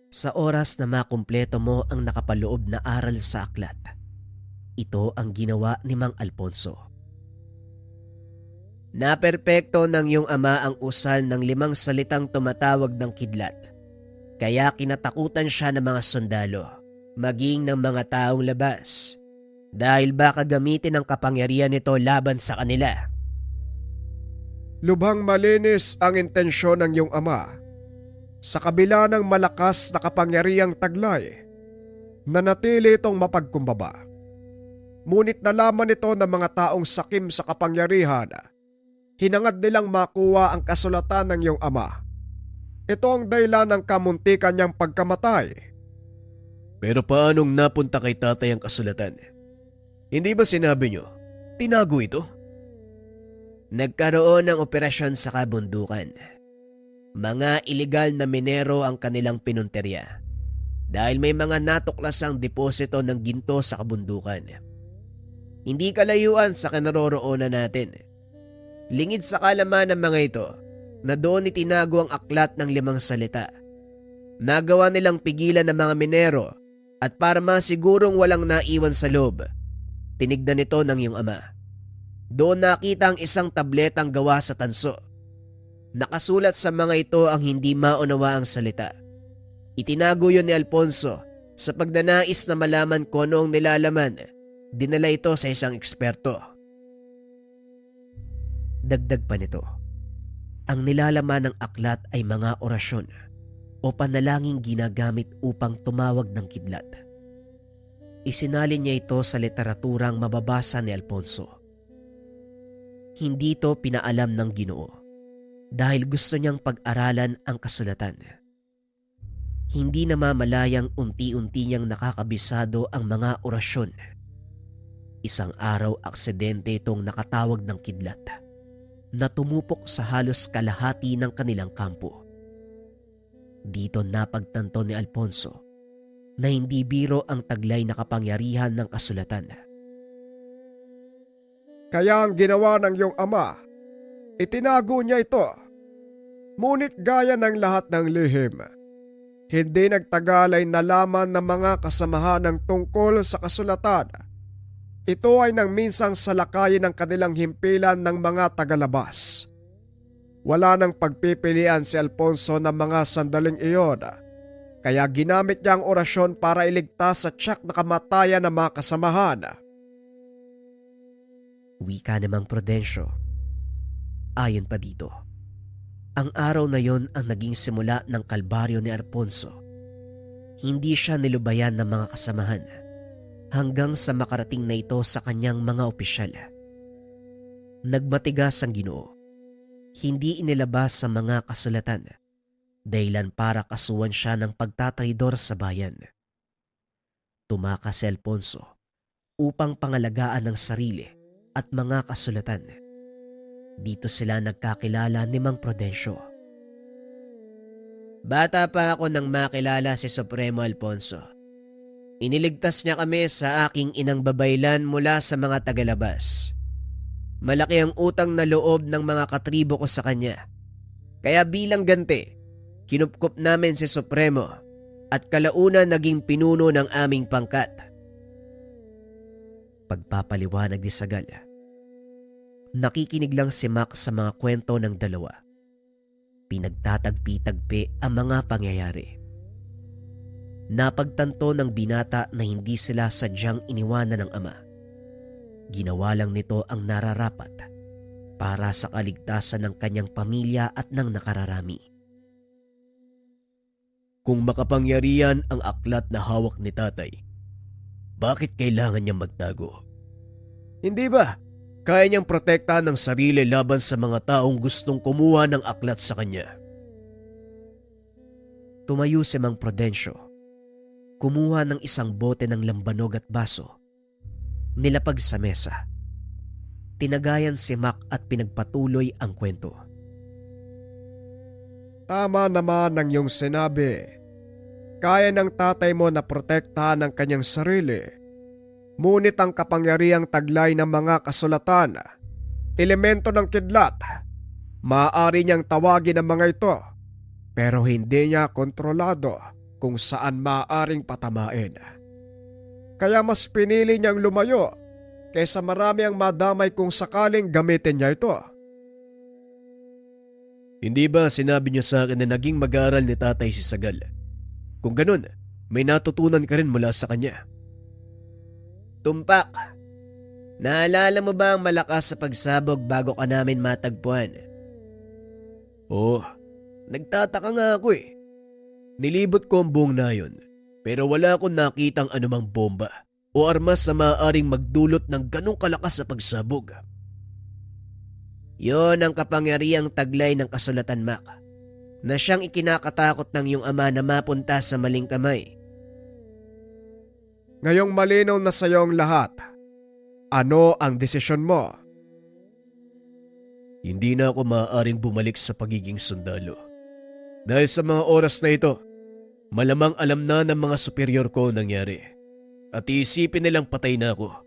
sa oras na makumpleto mo ang nakapaloob na aral sa aklat. Ito ang ginawa ni Mang Alfonso. Naperpekto ng iyong ama ang usal ng 5 salitang tumatawag ng kidlat. Kaya kinatakutan siya ng mga sundalo, maging ng mga taong labas, dahil baka gamitin ang kapangyarihan nito laban sa kanila. Lubhang malinis ang intensyon ng iyong ama. Sa kabila ng malakas na kapangyarihang taglay, nanatili itong mapagkumbaba. Ngunit nalaman ito ng mga taong sakim sa kapangyarihan. Hinangad nilang makuha ang kasulatan ng iyong ama. Ito ang dahilan ng kamuntikan niyang pagkamatay. Pero paanong napunta kay tatay ang kasulatan? Hindi ba sinabi niyo, tinago ito? Nagkaroon ng operasyon sa kabundukan. Mga ilegal na minero ang kanilang pinunterya dahil may mga natuklasang deposito ng ginto sa kabundukan. Hindi kalayuan sa kinaroroonan natin. Lingid sa kalaman ng mga ito na doon itinago ang aklat ng 5 salita. Nagawa nilang pigilan ng mga minero at para masigurong walang naiwan sa loob, tinignan ito ng iyong ama. Doon nakita ang isang tabletang gawa sa tanso. Nakasulat sa mga ito ang hindi maunawa ang salita. Itinago yun ni Alfonso sa pagnanais na malaman kung ano ang nilalaman. Dinala ito sa isang eksperto. Dagdag pa nito, ang nilalaman ng aklat ay mga orasyon o panalangin ginagamit upang tumawag ng kidlat. Isinalin niya ito sa literaturang mababasa ni Alfonso. Hindi ito pinaalam ng Ginoo dahil gusto niyang pag-aralan ang kasulatan. Hindi namamalayang unti-unti niyang nakakabisado ang mga orasyon. Isang araw aksidente itong nakatawag ng kidlat na tumupok sa halos kalahati ng kanilang kampo. Dito napagtanto ni Alfonso na hindi biro ang taglay na kapangyarihan ng kasulatan. Kaya ang ginawa ng iyong ama, itinago niya ito. Ngunit gaya ng lahat ng lihim, hindi nagtagal ay nalaman ng mga kasamahan ng tungkol sa kasulatan. Ito ay nang minsang salakayin ng kanilang himpilan ng mga tagalabas. Wala nang pagpipilian si Alfonso ng mga sandaling iyon, kaya ginamit niya ang orasyon para iligtas sa tiyak na kamatayan ng mga kasamahan. Wika ni Mang Prudencio. Ayon pa dito, ang araw na yon ang naging simula ng kalbaryo ni Alfonso. Hindi siya nilubayan ng mga kasamahan hanggang sa makarating na ito sa kanyang mga opisyal. Nagmatigas ang Ginoo. Hindi inilabas sa mga kasulatan, dahilan para kasuhan siya ng pagtataydor sa bayan. Tumakas si Alfonso upang pangalagaan ang sarili at mga kasulatan. Dito sila nagkakilala ni Mang Prudencio. Bata pa ako nang makilala si Supremo Alfonso. Iniligtas niya kami sa aking inang babaylan mula sa mga tagalabas. Malaki ang utang na loob ng mga katribo ko sa kanya. Kaya bilang ganti, kinupkup namin si Supremo at kalaunan naging pinuno ng aming pangkat. Pagpapaliwanag ni Sagal. Nakikinig lang si Mac sa mga kwento ng dalawa. Pinagtatagpi-tagpi ang mga pangyayari. Napagtanto ng binata na hindi sila sadyang iniwanan ng ama. Ginawa lang nito ang nararapat para sa kaligtasan ng kanyang pamilya at ng nakararami. Kung makapangyarihan ang aklat na hawak ni tatay, bakit kailangan niyang magtago? Hindi ba kaya niyang protektahan ng sarili laban sa mga taong gustong kumuha ng aklat sa kanya? Tumayo si Mang Prudencio. Kumuha ng isang bote ng lambanog at baso. Nilapag sa mesa. Tinagayan si Mac at pinagpatuloy ang kwento. Tama naman ang iyong sinabi. Kaya ng tatay mo na protektahan ang kanyang sarili. Ngunit ang kapangyarihang taglay ng mga kasulatan, elemento ng kidlat, maaari niyang tawagin ang mga ito, pero hindi niya kontrolado kung saan maaaring patamain. Kaya mas pinili niyang lumayo kaysa marami ang madamay kung sakaling gamitin niya ito. Hindi ba sinabi niyo sa akin na naging mag-aaral ni tatay si Sagal? Kung ganun, may natutunan ka rin mula sa kanya. Tumpak, naalala mo ba ang malakas sa pagsabog bago ka namin matagpuan? Oo, nagtataka nga ako eh. Nilibot ko ang buong nayon, pero wala akong nakitang anumang bomba o armas na maaaring magdulot ng ganong kalakas sa pagsabog. Yon ang kapangyarihang taglay ng kasulatan, Mac, na siyang ikinakatakot ng iyong ama na mapunta sa maling kamay. Ngayong malinaw na sa iyo ang lahat, ano ang desisyon mo? Hindi na ako maaaring bumalik sa pagiging sundalo. Dahil sa mga oras na ito, malamang alam na ng mga superior ko ang nangyari. At iisipin nilang patay na ako.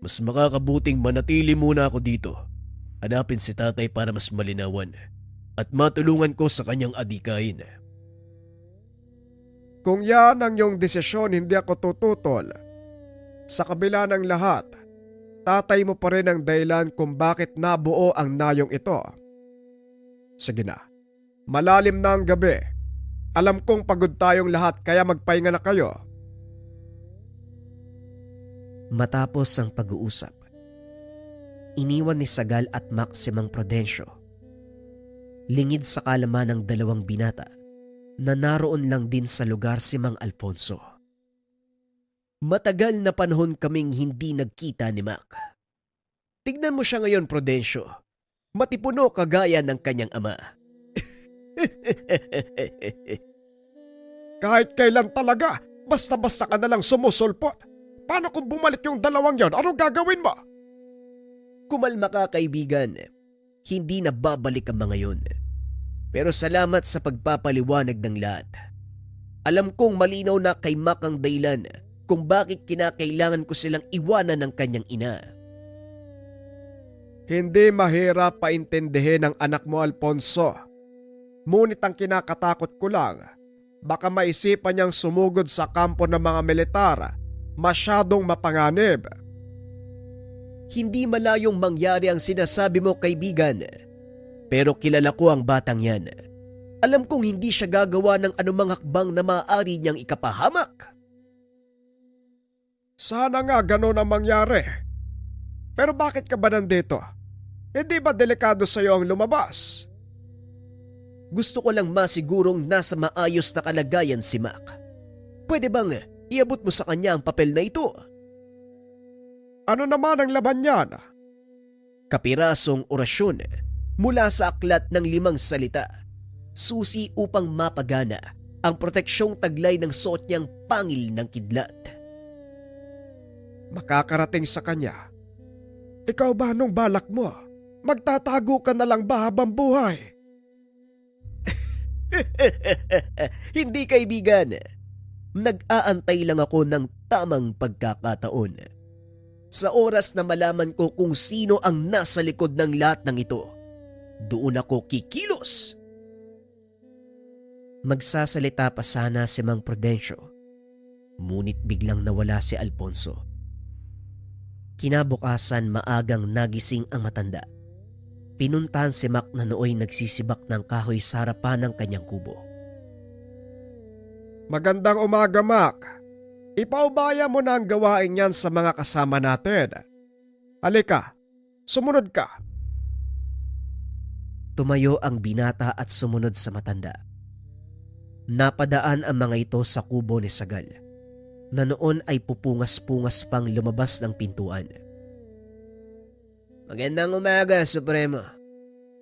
Mas makakabuting manatili muna ako dito. Hanapin si tatay para mas malinawan at matulungan ko sa kanyang adikain. Kung yan ang iyong desisyon, hindi ako tututol. Sa kabila ng lahat, tatay mo pa rin ang dahilan kung bakit nabuo ang nayong ito. Sige na, malalim na ang gabi. Alam kong pagod tayong lahat kaya magpahinga na kayo. Matapos ang pag-uusap, iniwan ni Sagal at Mac si Mang Prudencio. Lingid sa kalaman ng dalawang binata na naroon lang din sa lugar si Mang Alfonso. Matagal na panahon kaming hindi nagkita ni Mac. Tignan mo siya ngayon, Prudencio. Matipuno kagaya ng kanyang ama. Kahit kailan talaga, basta-basta ka na lang sumusulpot. Paano kung bumalik yung dalawang yon? Anong gagawin mo? Kumalma ka, kaibigan. Hindi na babalik ang mga yon. Pero salamat sa pagpapaliwanag ng lahat. Alam kong malinaw na kay Mac ang dahilan kung bakit kinakailangan ko silang iwanan ng kanyang ina. Hindi mahirap paintindihin ng anak mo, Alfonso. Ngunit ang kinakatakot ko lang, baka maisipan niyang sumugod sa kampo ng mga militar, masyadong mapanganib. Hindi malayong mangyari ang sinasabi mo, kaibigan. Pero kilala ko ang batang yan. Alam kong hindi siya gagawa ng anumang hakbang na maaari niyang ikapahamak. Sana nga ganun ang mangyari. Pero bakit ka ba nandito? Hindi ba delikado sa iyo ang lumabas? Gusto ko lang masigurong nasa maayos na kalagayan si Mac. Pwede bang iabot mo sa kanya ang papel na ito? Ano naman ang laban niyan? Kapirasong orasyon mula sa aklat ng 5 salita. Susi upang mapagana ang proteksyong taglay ng suot niyang pangil ng kidlat. Makakarating sa kanya. Ikaw ba anong balak mo? Magtatago ka na lang ba habang buhay? Hindi, kaibigan. Nag-aantay lang ako ng tamang pagkakataon. Sa oras na malaman ko kung sino ang nasa likod ng lahat ng ito, doon ako kikilos. Magsasalita pa sana si Mang Prudencio, ngunit biglang nawala si Alfonso. Kinabukasan maagang nagising ang matanda. Pinuntahan si Mac na nooy nagsisibak ng kahoy sa harapan ng kanyang kubo. Magandang umaga, Mac. Ipaubaya mo na ang gawain yan sa mga kasama natin. Halika, sumunod ka. Tumayo ang binata at sumunod sa matanda. Napadaan ang mga ito sa kubo ni Sagal, na noon ay pupungas-pungas pang lumabas ng pintuan. Magandang umaga, Supremo.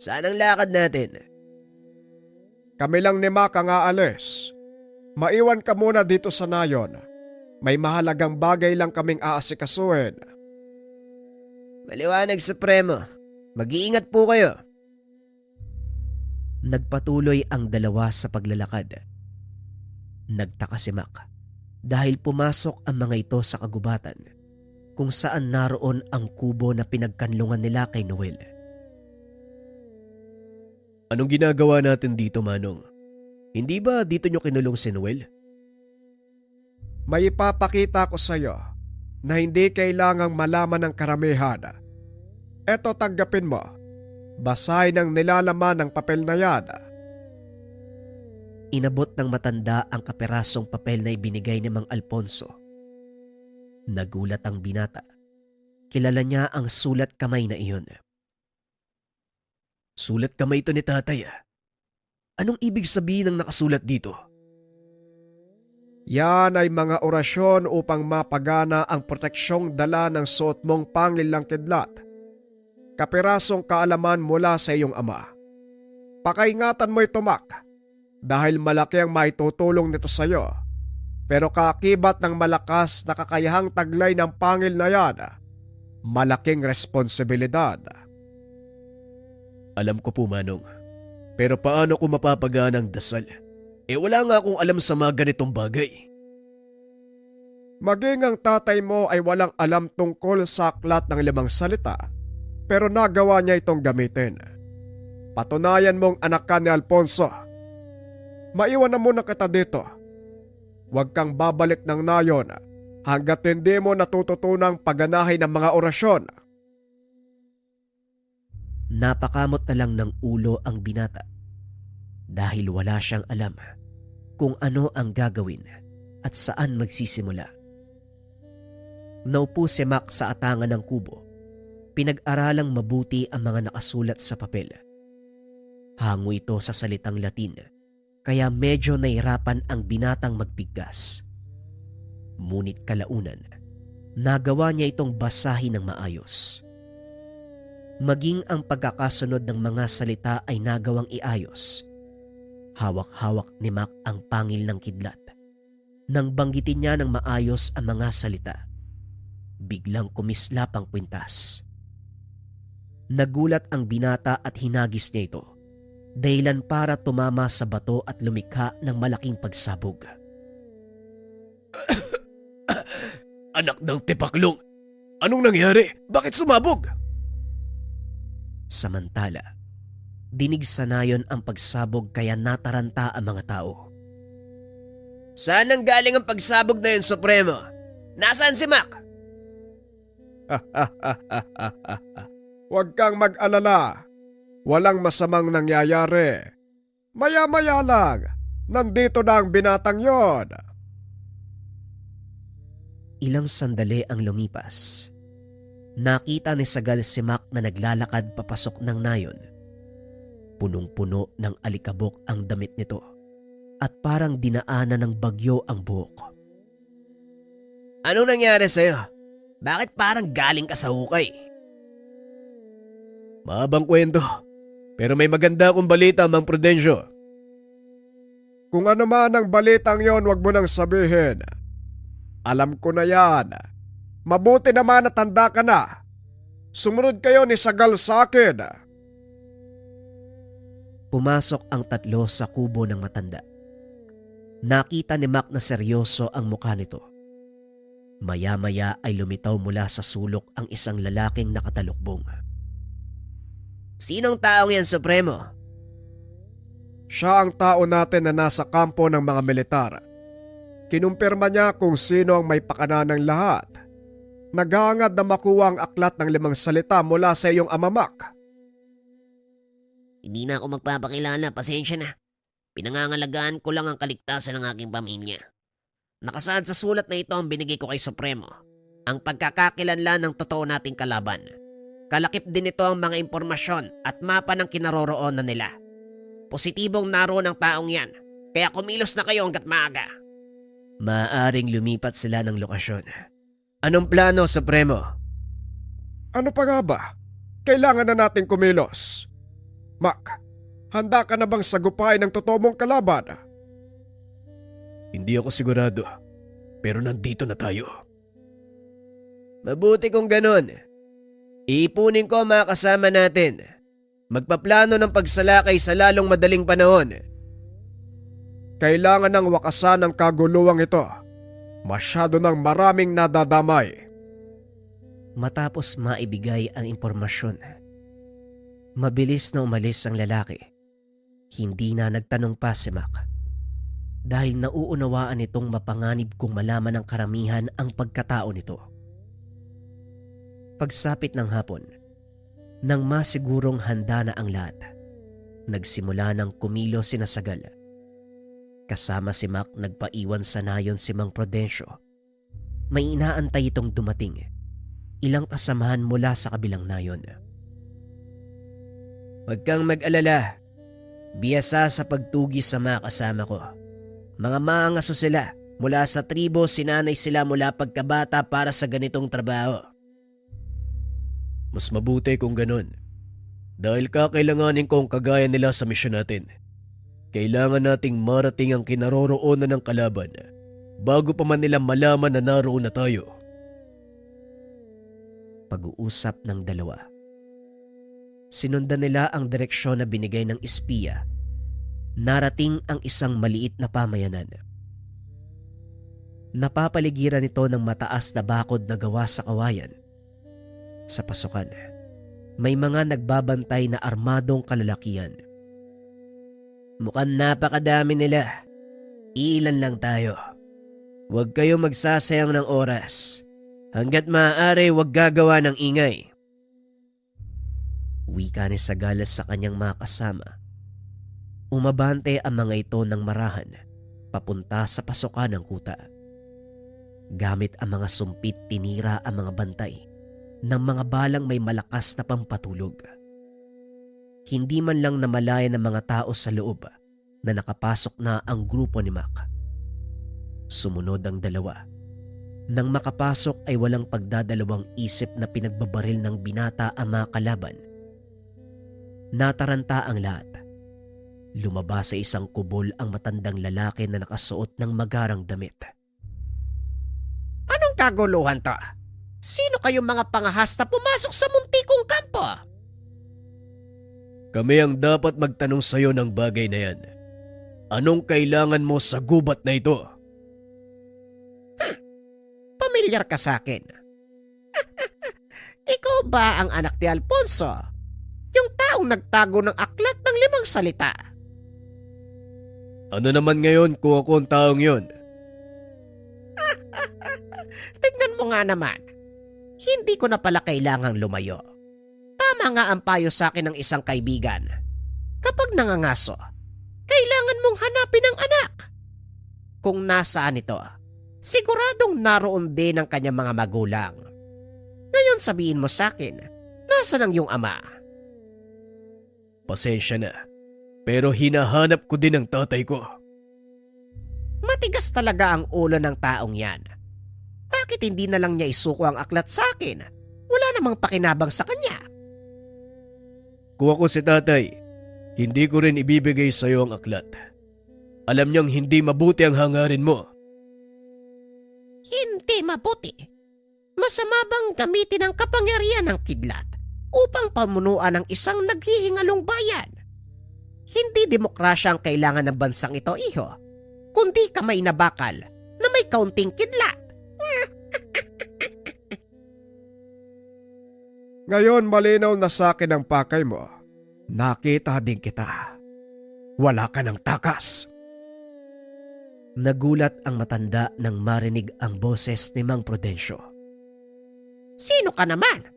Saan ang lakad natin? Kami lang ni Mac ang aalis. Maiwan ka muna dito sa nayon. May mahalagang bagay lang kaming aasikasuhin. Maliwanag, Supremo. Mag-iingat po kayo. Nagpatuloy ang dalawa sa paglalakad. Nagtaka si Mac dahil pumasok ang mga ito sa kagubatan kung saan naroon ang kubo na pinagkanlungan nila kay Noel. Anong ginagawa natin dito, Manong? Hindi ba dito nyo kinulong si Noel? May ipapakita ko sa iyo na hindi kailangang malaman ng karamihan. Eto, tanggapin mo. Basahin ang nilalaman ng papel na yan. Inabot ng matanda ang kaperasong papel na ibinigay ni Mang Alfonso. Nagulat ang binata. Kilala niya ang sulat kamay na iyon. Sulat kamay ito ni tatay. Anong ibig sabihin ng nakasulat dito? Yan ay mga orasyon upang mapagana ang proteksyong dala ng suot mong pangilang kidlat. Kapirasong kaalaman mula sa iyong ama. Pakaingatan mo ito, Mac, dahil malaki ang maitutulong nito sa iyo. Pero kaakibat ng malakas na kakayahang taglay ng pangil na yan, malaking responsibilidad. Alam ko po, Manong. Pero paano ko mapapagana ang dasal? Wala nga akong alam sa mga ganitong bagay. Maging ang tatay mo ay walang alam tungkol sa aklat ng 5 salita, pero nagawa niya itong gamitin. Patunayan mong anak ka ni Alfonso. Maiwan na muna kita dito. Huwag kang babalik ng nayon hanggat hindi mo natututunang pagganahin ng mga orasyon. Napakamot na lang ng ulo ang binata dahil wala siyang alam kung ano ang gagawin at saan magsisimula. Naupo si Mac sa atangan ng kubo. Pinag-aralang mabuti ang mga nakasulat sa papel. Hango ito sa salitang Latin, kaya medyo nahirapan ang binatang magbigkas. Ngunit kalaunan, nagawa niya itong basahin ng maayos. Maging ang pagkakasunod ng mga salita ay nagawang iayos. Hawak-hawak ni Mac ang pangil ng kidlat. Nang banggitin niya ng maayos ang mga salita, biglang kumislap ang kwintas. Nagulat ang binata at hinagis niya ito, dahilan para tumama sa bato at lumikha ng malaking pagsabog. Anak ng tipaklong! Anong nangyari? Bakit sumabog? Samantala, dinig sa nayon ang pagsabog kaya nataranta ang mga tao. Saan ang galing ang pagsabog na yun, Supremo? Nasaan si Mac? Huwag kang mag-alala. Walang masamang nangyayari. Maya-maya lang, nandito na ang binatang yon. Ilang sandali ang lumipas. Nakita ni Sagal si Mac na naglalakad papasok ng nayon. Punong-puno ng alikabok ang damit nito at parang dinaanan ng bagyo ang buhok. Anong nangyari sa'yo? Bakit parang galing ka sa hukay? Mahabang kwento, pero may maganda akong balita, Mang Prudencio. Kung ano man ang balitang yon, wag mo nang sabihin. Alam ko na yan. Mabuti naman na tanda ka na. Sumunod kayo ni Sagal sa akin. Pumasok ang tatlo sa kubo ng matanda. Nakita ni Mac na seryoso ang mukha nito. Maya-maya ay lumitaw mula sa sulok ang isang lalaking nakatalukbong. Sinong taong yan, Supremo? Siya ang tao natin na nasa kampo ng mga militar. Kinumpirma niya kung sino ang may pakana ng lahat. Naghahangad na makuha ang aklat ng 5 salita mula sa iyong ama, Mac. Hindi na ako magpapakilala, pasensya na. Pinangangalagaan ko lang ang kaligtasan ng aking pamilya. Nakasaad sa sulat na ito ang binigay ko kay Supremo. Ang pagkakakilanlan ng totoo nating kalaban. Kalakip din ito ang mga impormasyon at mapa ng kinaroroonan nila. Positibong naroon ang taong yan, kaya kumilos na kayo hanggat maaga. Maaaring lumipat sila ng lokasyon. Anong plano, Supremo? Ano pa nga ba? Kailangan na nating kumilos. Mac, handa ka na bang sagupain ang totoo mong kalaban? Hindi ako sigurado, pero nandito na tayo. Mabuti kung ganon. Iipunin ko ang mga kasama natin. Magpaplano ng pagsalakay sa lalong madaling panahon. Kailangan ng wakasan ang kaguluwang ito. Masyado ng maraming nadadamay. Matapos maibigay ang impormasyon, mabilis na umalis ang lalaki. Hindi na nagtanong pa si Mac. Dahil nauunawaan nitong mapanganib kung malaman ng karamihan ang pagkatao nito. Pagsapit ng hapon, nang masigurong handa na ang lahat, nagsimula ng kumilos sina Sagal. Kasama si Mac nagpaiwan sa nayon si Mang Prudencio. May inaantay itong dumating, ilang kasamahan mula sa kabilang nayon. Huwag kang mag-alala, biyasa sa pagtugis sa mga kasama ko. Mga maangaso sila, mula sa tribo sinanay sila mula pagkabata para sa ganitong trabaho. Mas mabuti kung ganun. Dahil kakailanganin ko ang kagaya nila sa misyon natin. Kailangan nating marating ang kinaroroonan ng kalaban bago pa man nila malaman na naroon na tayo. Pag-uusap ng dalawa. Sinundan nila ang direksyon na binigay ng espiya. Narating ang isang maliit na pamayanan. Napapaligiran ito ng mataas na bakod na gawa sa kawayan. Sa pasukan, may mga nagbabantay na armadong kalalakihan. Mukhang napakadami nila. Ilan lang tayo. Huwag kayo magsasayang ng oras. Hanggat maaari huwag gagawa ng ingay. Wika ni Sagalas sa kanyang mga kasama. Umabante ang mga ito ng marahan papunta sa pasukan ng kuta. Gamit ang mga sumpit tinira ang mga bantay ng mga balang may malakas na pampatulog. Hindi man lang namalaya ng mga tao sa loob na nakapasok na ang grupo ni Mac. Sumunod ang dalawa. Nang makapasok ay walang pagdadalawang isip na pinagbabaril ng binata ang mga kalaban. Nataranta ang lahat. Lumabas sa isang kubol ang matandang lalaki na nakasuot ng magarang damit. Anong kaguluhan to? Sino kayong mga pangahas na pumasok sa muntikong kampo? Kami ang dapat magtanong sa iyo ng bagay na yan. Anong kailangan mo sa gubat na ito? Pamilyar ka sa akin. Ikaw ba ang anak ni Alfonso? Yung taong nagtago ng aklat ng 5 salita? Ano naman ngayon kung ako ang taong yon? Tignan mo nga naman. Hindi ko na pala kailangang lumayo. Tama nga ang payo sa akin ng isang kaibigan. Kapag nangangaso, kailangan mong hanapin ang anak. Kung nasaan ito, siguradong naroon din ang kanyang mga magulang. Ngayon sabihin mo sa akin, nasaan ang iyong ama? Pasensya na, pero hinahanap ko din ang tatay ko. Matigas talaga ang ulo ng taong yan. Bakit hindi na lang niya isuko ang aklat sa akin? Wala namang pakinabang sa kanya. Kung ako si tatay, hindi ko rin ibibigay sa iyo ang aklat. Alam niyang hindi mabuti ang hangarin mo. Hindi mabuti. Masama bang gamitin ang kapangyarihan ng kidlat upang pamunuan ang isang naghihingalong bayan? Hindi demokrasya ang kailangan ng bansang ito, iho, kundi kamay na bakal na may kaunting kidlat. Ngayon malinaw na sa akin ang pakay mo. Nakita din kita. Wala ka ng takas. Nagulat ang matanda nang marinig ang boses ni Mang Prudencio. Sino ka naman?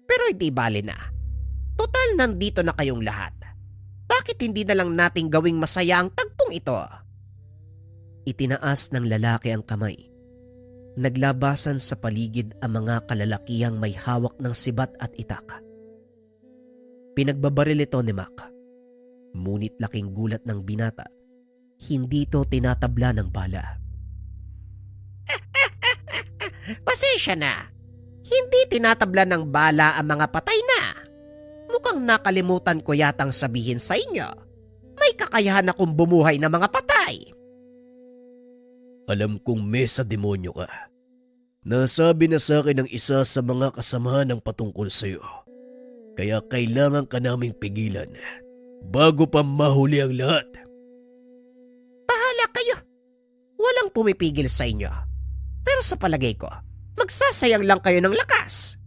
Pero hindi bali na. Total nandito na kayong lahat. Bakit Bakit hindi na lang nating gawing masaya ang tagpong ito? Itinaas ng lalaki ang kamay. Naglabasan sa paligid ang mga kalalakihang may hawak ng sibat at itak. Pinagbabaril ito ni Mac. Ngunit laking gulat ng binata, hindi ito tinatabla ng bala. Pasensya na. Hindi tinatabla ng bala ang mga patay na. Mukhang nakalimutan ko yatang sabihin sa inyo. May kakayahan akong bumuhay ng mga patay. Alam kong mesa demonyo ka. Nasabi na sa akin ng isa sa mga kasamahan ng patungkol sa iyo. Kaya kailangan ka naming pigilan bago pa mahuli ang lahat. Bahala kayo. Walang pumipigil sa inyo. Pero sa palagay ko, magsasayang lang kayo ng lakas.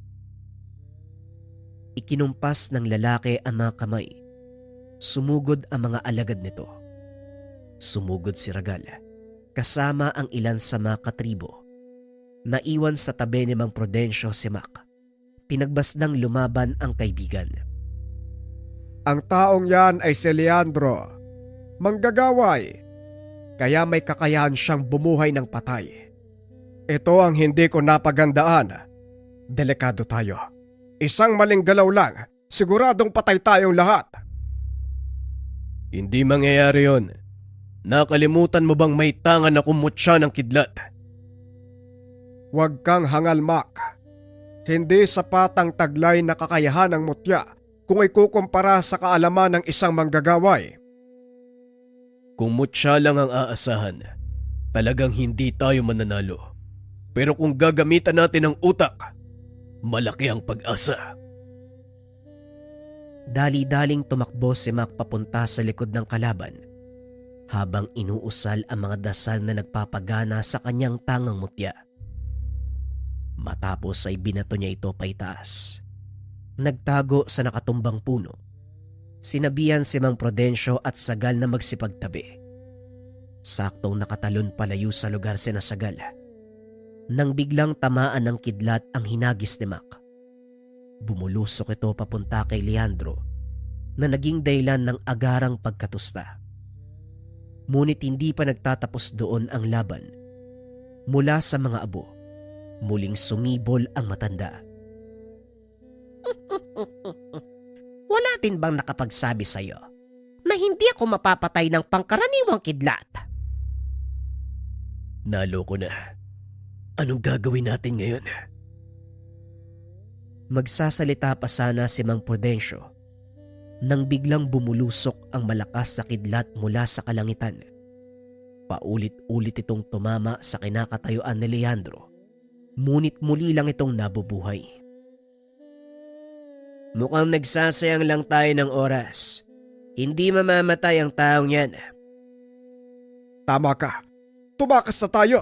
Ikinumpas ng lalaki ang mga kamay. Sumugod ang mga alagad nito. Sumugod si Ragal, kasama ang ilan sa mga katribo. Naiwan sa tabi ni Mang Prudencio si Mac. Pinagbasdang lumaban ang kaibigan. Ang taong yan ay si Leandro. Manggagaway. Kaya may kakayahan siyang bumuhay ng patay. Ito ang hindi ko napagandaan. Delikado tayo. Isang maling galaw lang, siguradong patay tayong lahat. Hindi mangyayari yon. Nakalimutan mo bang may tangan na kumutya ng kidlat? Huwag kang hangal, Mac. Hindi sapat ang taglay na kakayahan ng mutya kung ikukumpara sa kaalaman ng isang manggagaway. Kung mutya lang ang aasahan, talagang hindi tayo mananalo. Pero kung gagamitan natin ang utak, malaki ang pag-asa. Dali-daling tumakbo si Mac papunta sa likod ng kalaban habang inuusal ang mga dasal na nagpapagana sa kanyang tangang mutya. Matapos ay binato niya ito paitaas. Nagtago sa nakatumbang puno. Sinabihan si Mang Prudencio at Sagal na magsipagtabi. Saktong nakatalon palayo sa lugar si Sagal. Nang biglang tamaan ng kidlat ang hinagis ni Mac. Bumulusok ito papunta kay Leandro na naging dahilan ng agarang pagkatusta. Ngunit hindi pa nagtatapos doon ang laban. Mula sa mga abo, muling sumibol ang matanda. Wala din bang nakapagsabi sa'yo na hindi ako mapapatay ng pangkaraniwang kidlat? Naloko na. Anong gagawin natin ngayon? Magsasalita pa sana si Mang Prudencio nang biglang bumulusok ang malakas na kidlat mula sa kalangitan. Paulit-ulit itong tumama sa kinakatayuan ni Leandro, ngunit muli lang itong nabubuhay. Mukhang nagsasayang lang tayo ng oras. Hindi mamamatay ang taong yan. Tama ka. Tumakas na tayo.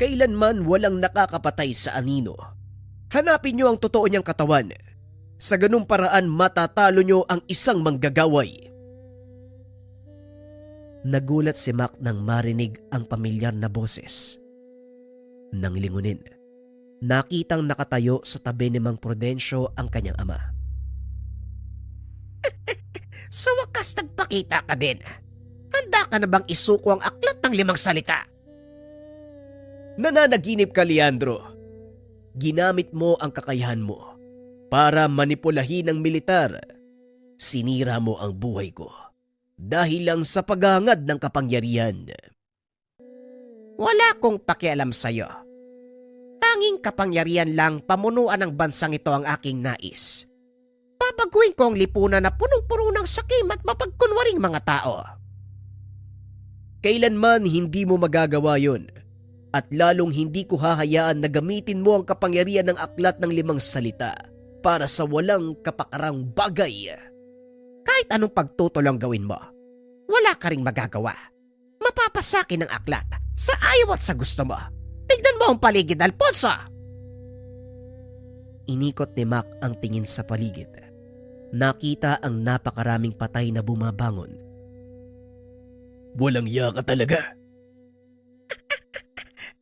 Kailanman walang nakakapatay sa anino. Hanapin niyo ang totoo niyang katawan. Sa ganung paraan matatalo niyo ang isang manggagaway. Nagulat si Mac nang marinig ang pamilyar na boses. Nang lingunin, nakitang nakatayo sa tabi ni Mang Prudencio ang kanyang ama. Sa wakas nagpakita ka din. Handa ka na bang isuko ang aklat ng 5 salita? Nananaginip ka, Leandro. Ginamit mo ang kakayahan mo para manipulahin ng militar. Sinira mo ang buhay ko dahil lang sa paghahangad ng kapangyarihan. Wala kong pakialam sa'yo. Tanging kapangyarihan lang pamunuan ng bansang ito ang aking nais. Babaguhin ko ang lipunan na punong-puno ng sakim at mapagkunwaring mga tao. Kailanman hindi mo magagawa yon. At lalong hindi ko hahayaan na gamitin mo ang kapangyarihan ng aklat ng 5 salita para sa walang kapakarang bagay. Kahit anong pagtutulong gawin mo, wala ka ring magagawa. Mapapasakin ang aklat sa ayaw at sa gusto mo. Tignan mo ang paligid, Alfonso! Inikot ni Mac ang tingin sa paligid. Nakita ang napakaraming patay na bumabangon. Walang iya ka talaga.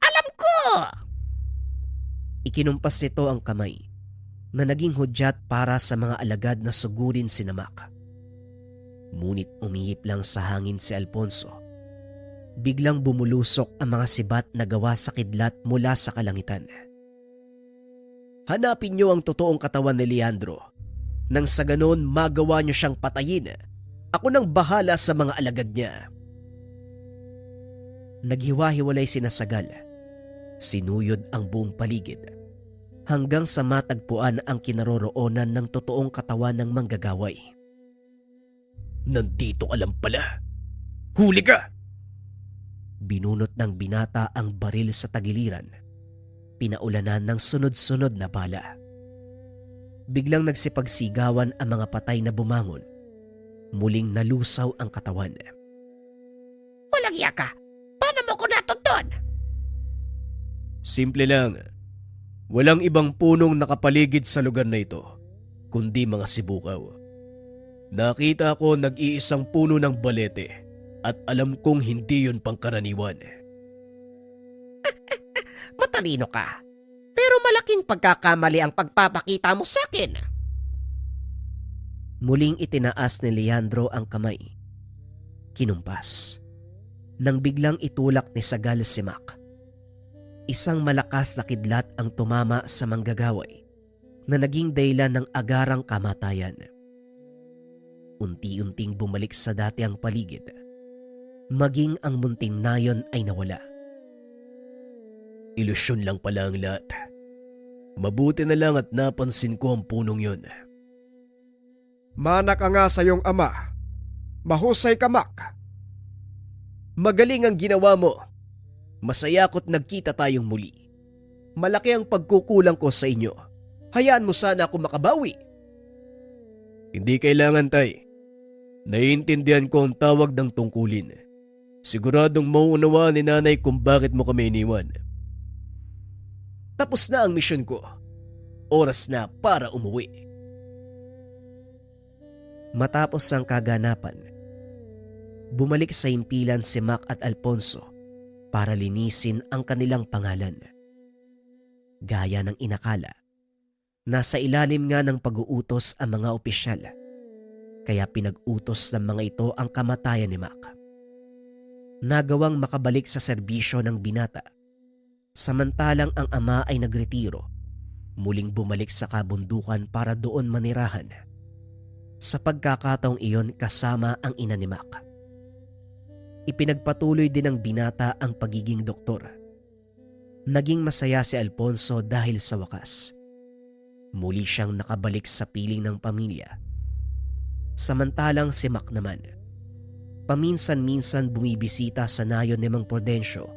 Alam ko! Ikinumpas nito ang kamay na naging hudyat para sa mga alagad na sugurin si Mac. Ngunit umihip lang sa hangin si Alfonso. Biglang bumulusok ang mga sibat na gawa sa kidlat mula sa kalangitan. Hanapin niyo ang totoong katawan ni Leandro. Nang sa ganon magawa niyo siyang patayin. Ako nang bahala sa mga alagad niya. Naghiwa-hiwalay sina Sagal. Sinuyod ang buong paligid hanggang sa matagpuan ang kinaroroonan ng totoong katawan ng manggagaway. Nandito ka lang pala. Huli ka! Binunot ng binata ang baril sa tagiliran. Pinaulanan ng sunod-sunod na bala. Biglang nagsipagsigawan ang mga patay na bumangon. Muling nalusaw ang katawan. Walang iya ka! Paano mo ko natuntun? Simple lang. Walang ibang punong nakapaligid sa lugar na ito, kundi mga sibukaw. Nakita ko nag-iisang puno ng balete at alam kong hindi yun pangkaraniwan. Matalino ka. Pero malaking pagkakamali ang pagpapakita mo sa akin. Muling itinaas ni Leandro ang kamay. Kinumpas. Nang biglang itulak ni Sagal si Mac. Isang malakas na kidlat ang tumama sa manggagaway na naging dahilan ng agarang kamatayan. Unti-unting bumalik sa dati ang paligid. Maging ang munting nayon ay nawala. Ilusyon lang pala ang lahat. Mabuti na lang at napansin ko ang punong yun. Mana ka nga sa iyong ama. Mahusay ka, Mac. Magaling ang ginawa mo. Masaya ako't nagkita tayong muli. Malaki ang pagkukulang ko sa inyo. Hayaan mo sana ako makabawi. Hindi kailangan, Tay. Naiintindihan ko ang tawag ng tungkulin. Siguradong mauunawaan ni Nanay kung bakit mo kami iniwan. Tapos na ang misyon ko. Oras na para umuwi. Matapos ang kaganapan, bumalik sa himpilan si Mac at Alfonso para linisin ang kanilang pangalan. Gaya ng inakala, nasa ilalim nga ng pag-uutos ang mga opisyal, kaya pinag-utos ng mga ito ang kamatayan ni Mac. Nagawang makabalik sa serbisyo ng binata, samantalang ang ama ay nagretiro, muling bumalik sa kabundukan para doon manirahan. Sa pagkakataong iyon kasama ang ina ni Mac. Ipinagpatuloy din ng binata ang pagiging doktor. Naging masaya si Alfonso dahil sa wakas. Muli siyang nakabalik sa piling ng pamilya. Samantalang si Mac naman, paminsan-minsan bumibisita sa nayon ni Mang Prudencio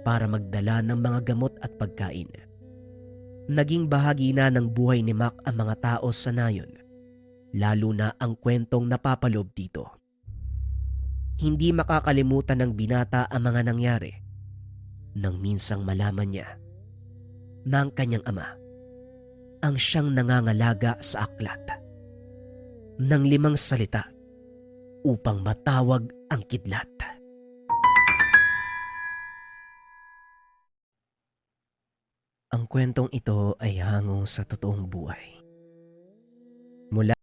para magdala ng mga gamot at pagkain. Naging bahagi na ng buhay ni Mac ang mga tao sa nayon, lalo na ang kwentong napapaloob dito. Hindi makakalimutan ng binata ang mga nangyari nang minsang malaman niya na ang kanyang ama ang siyang nangangalaga sa aklat ng 5 salita upang matawag ang kidlat. Ang kwentong ito ay hango sa totoong buhay. Mula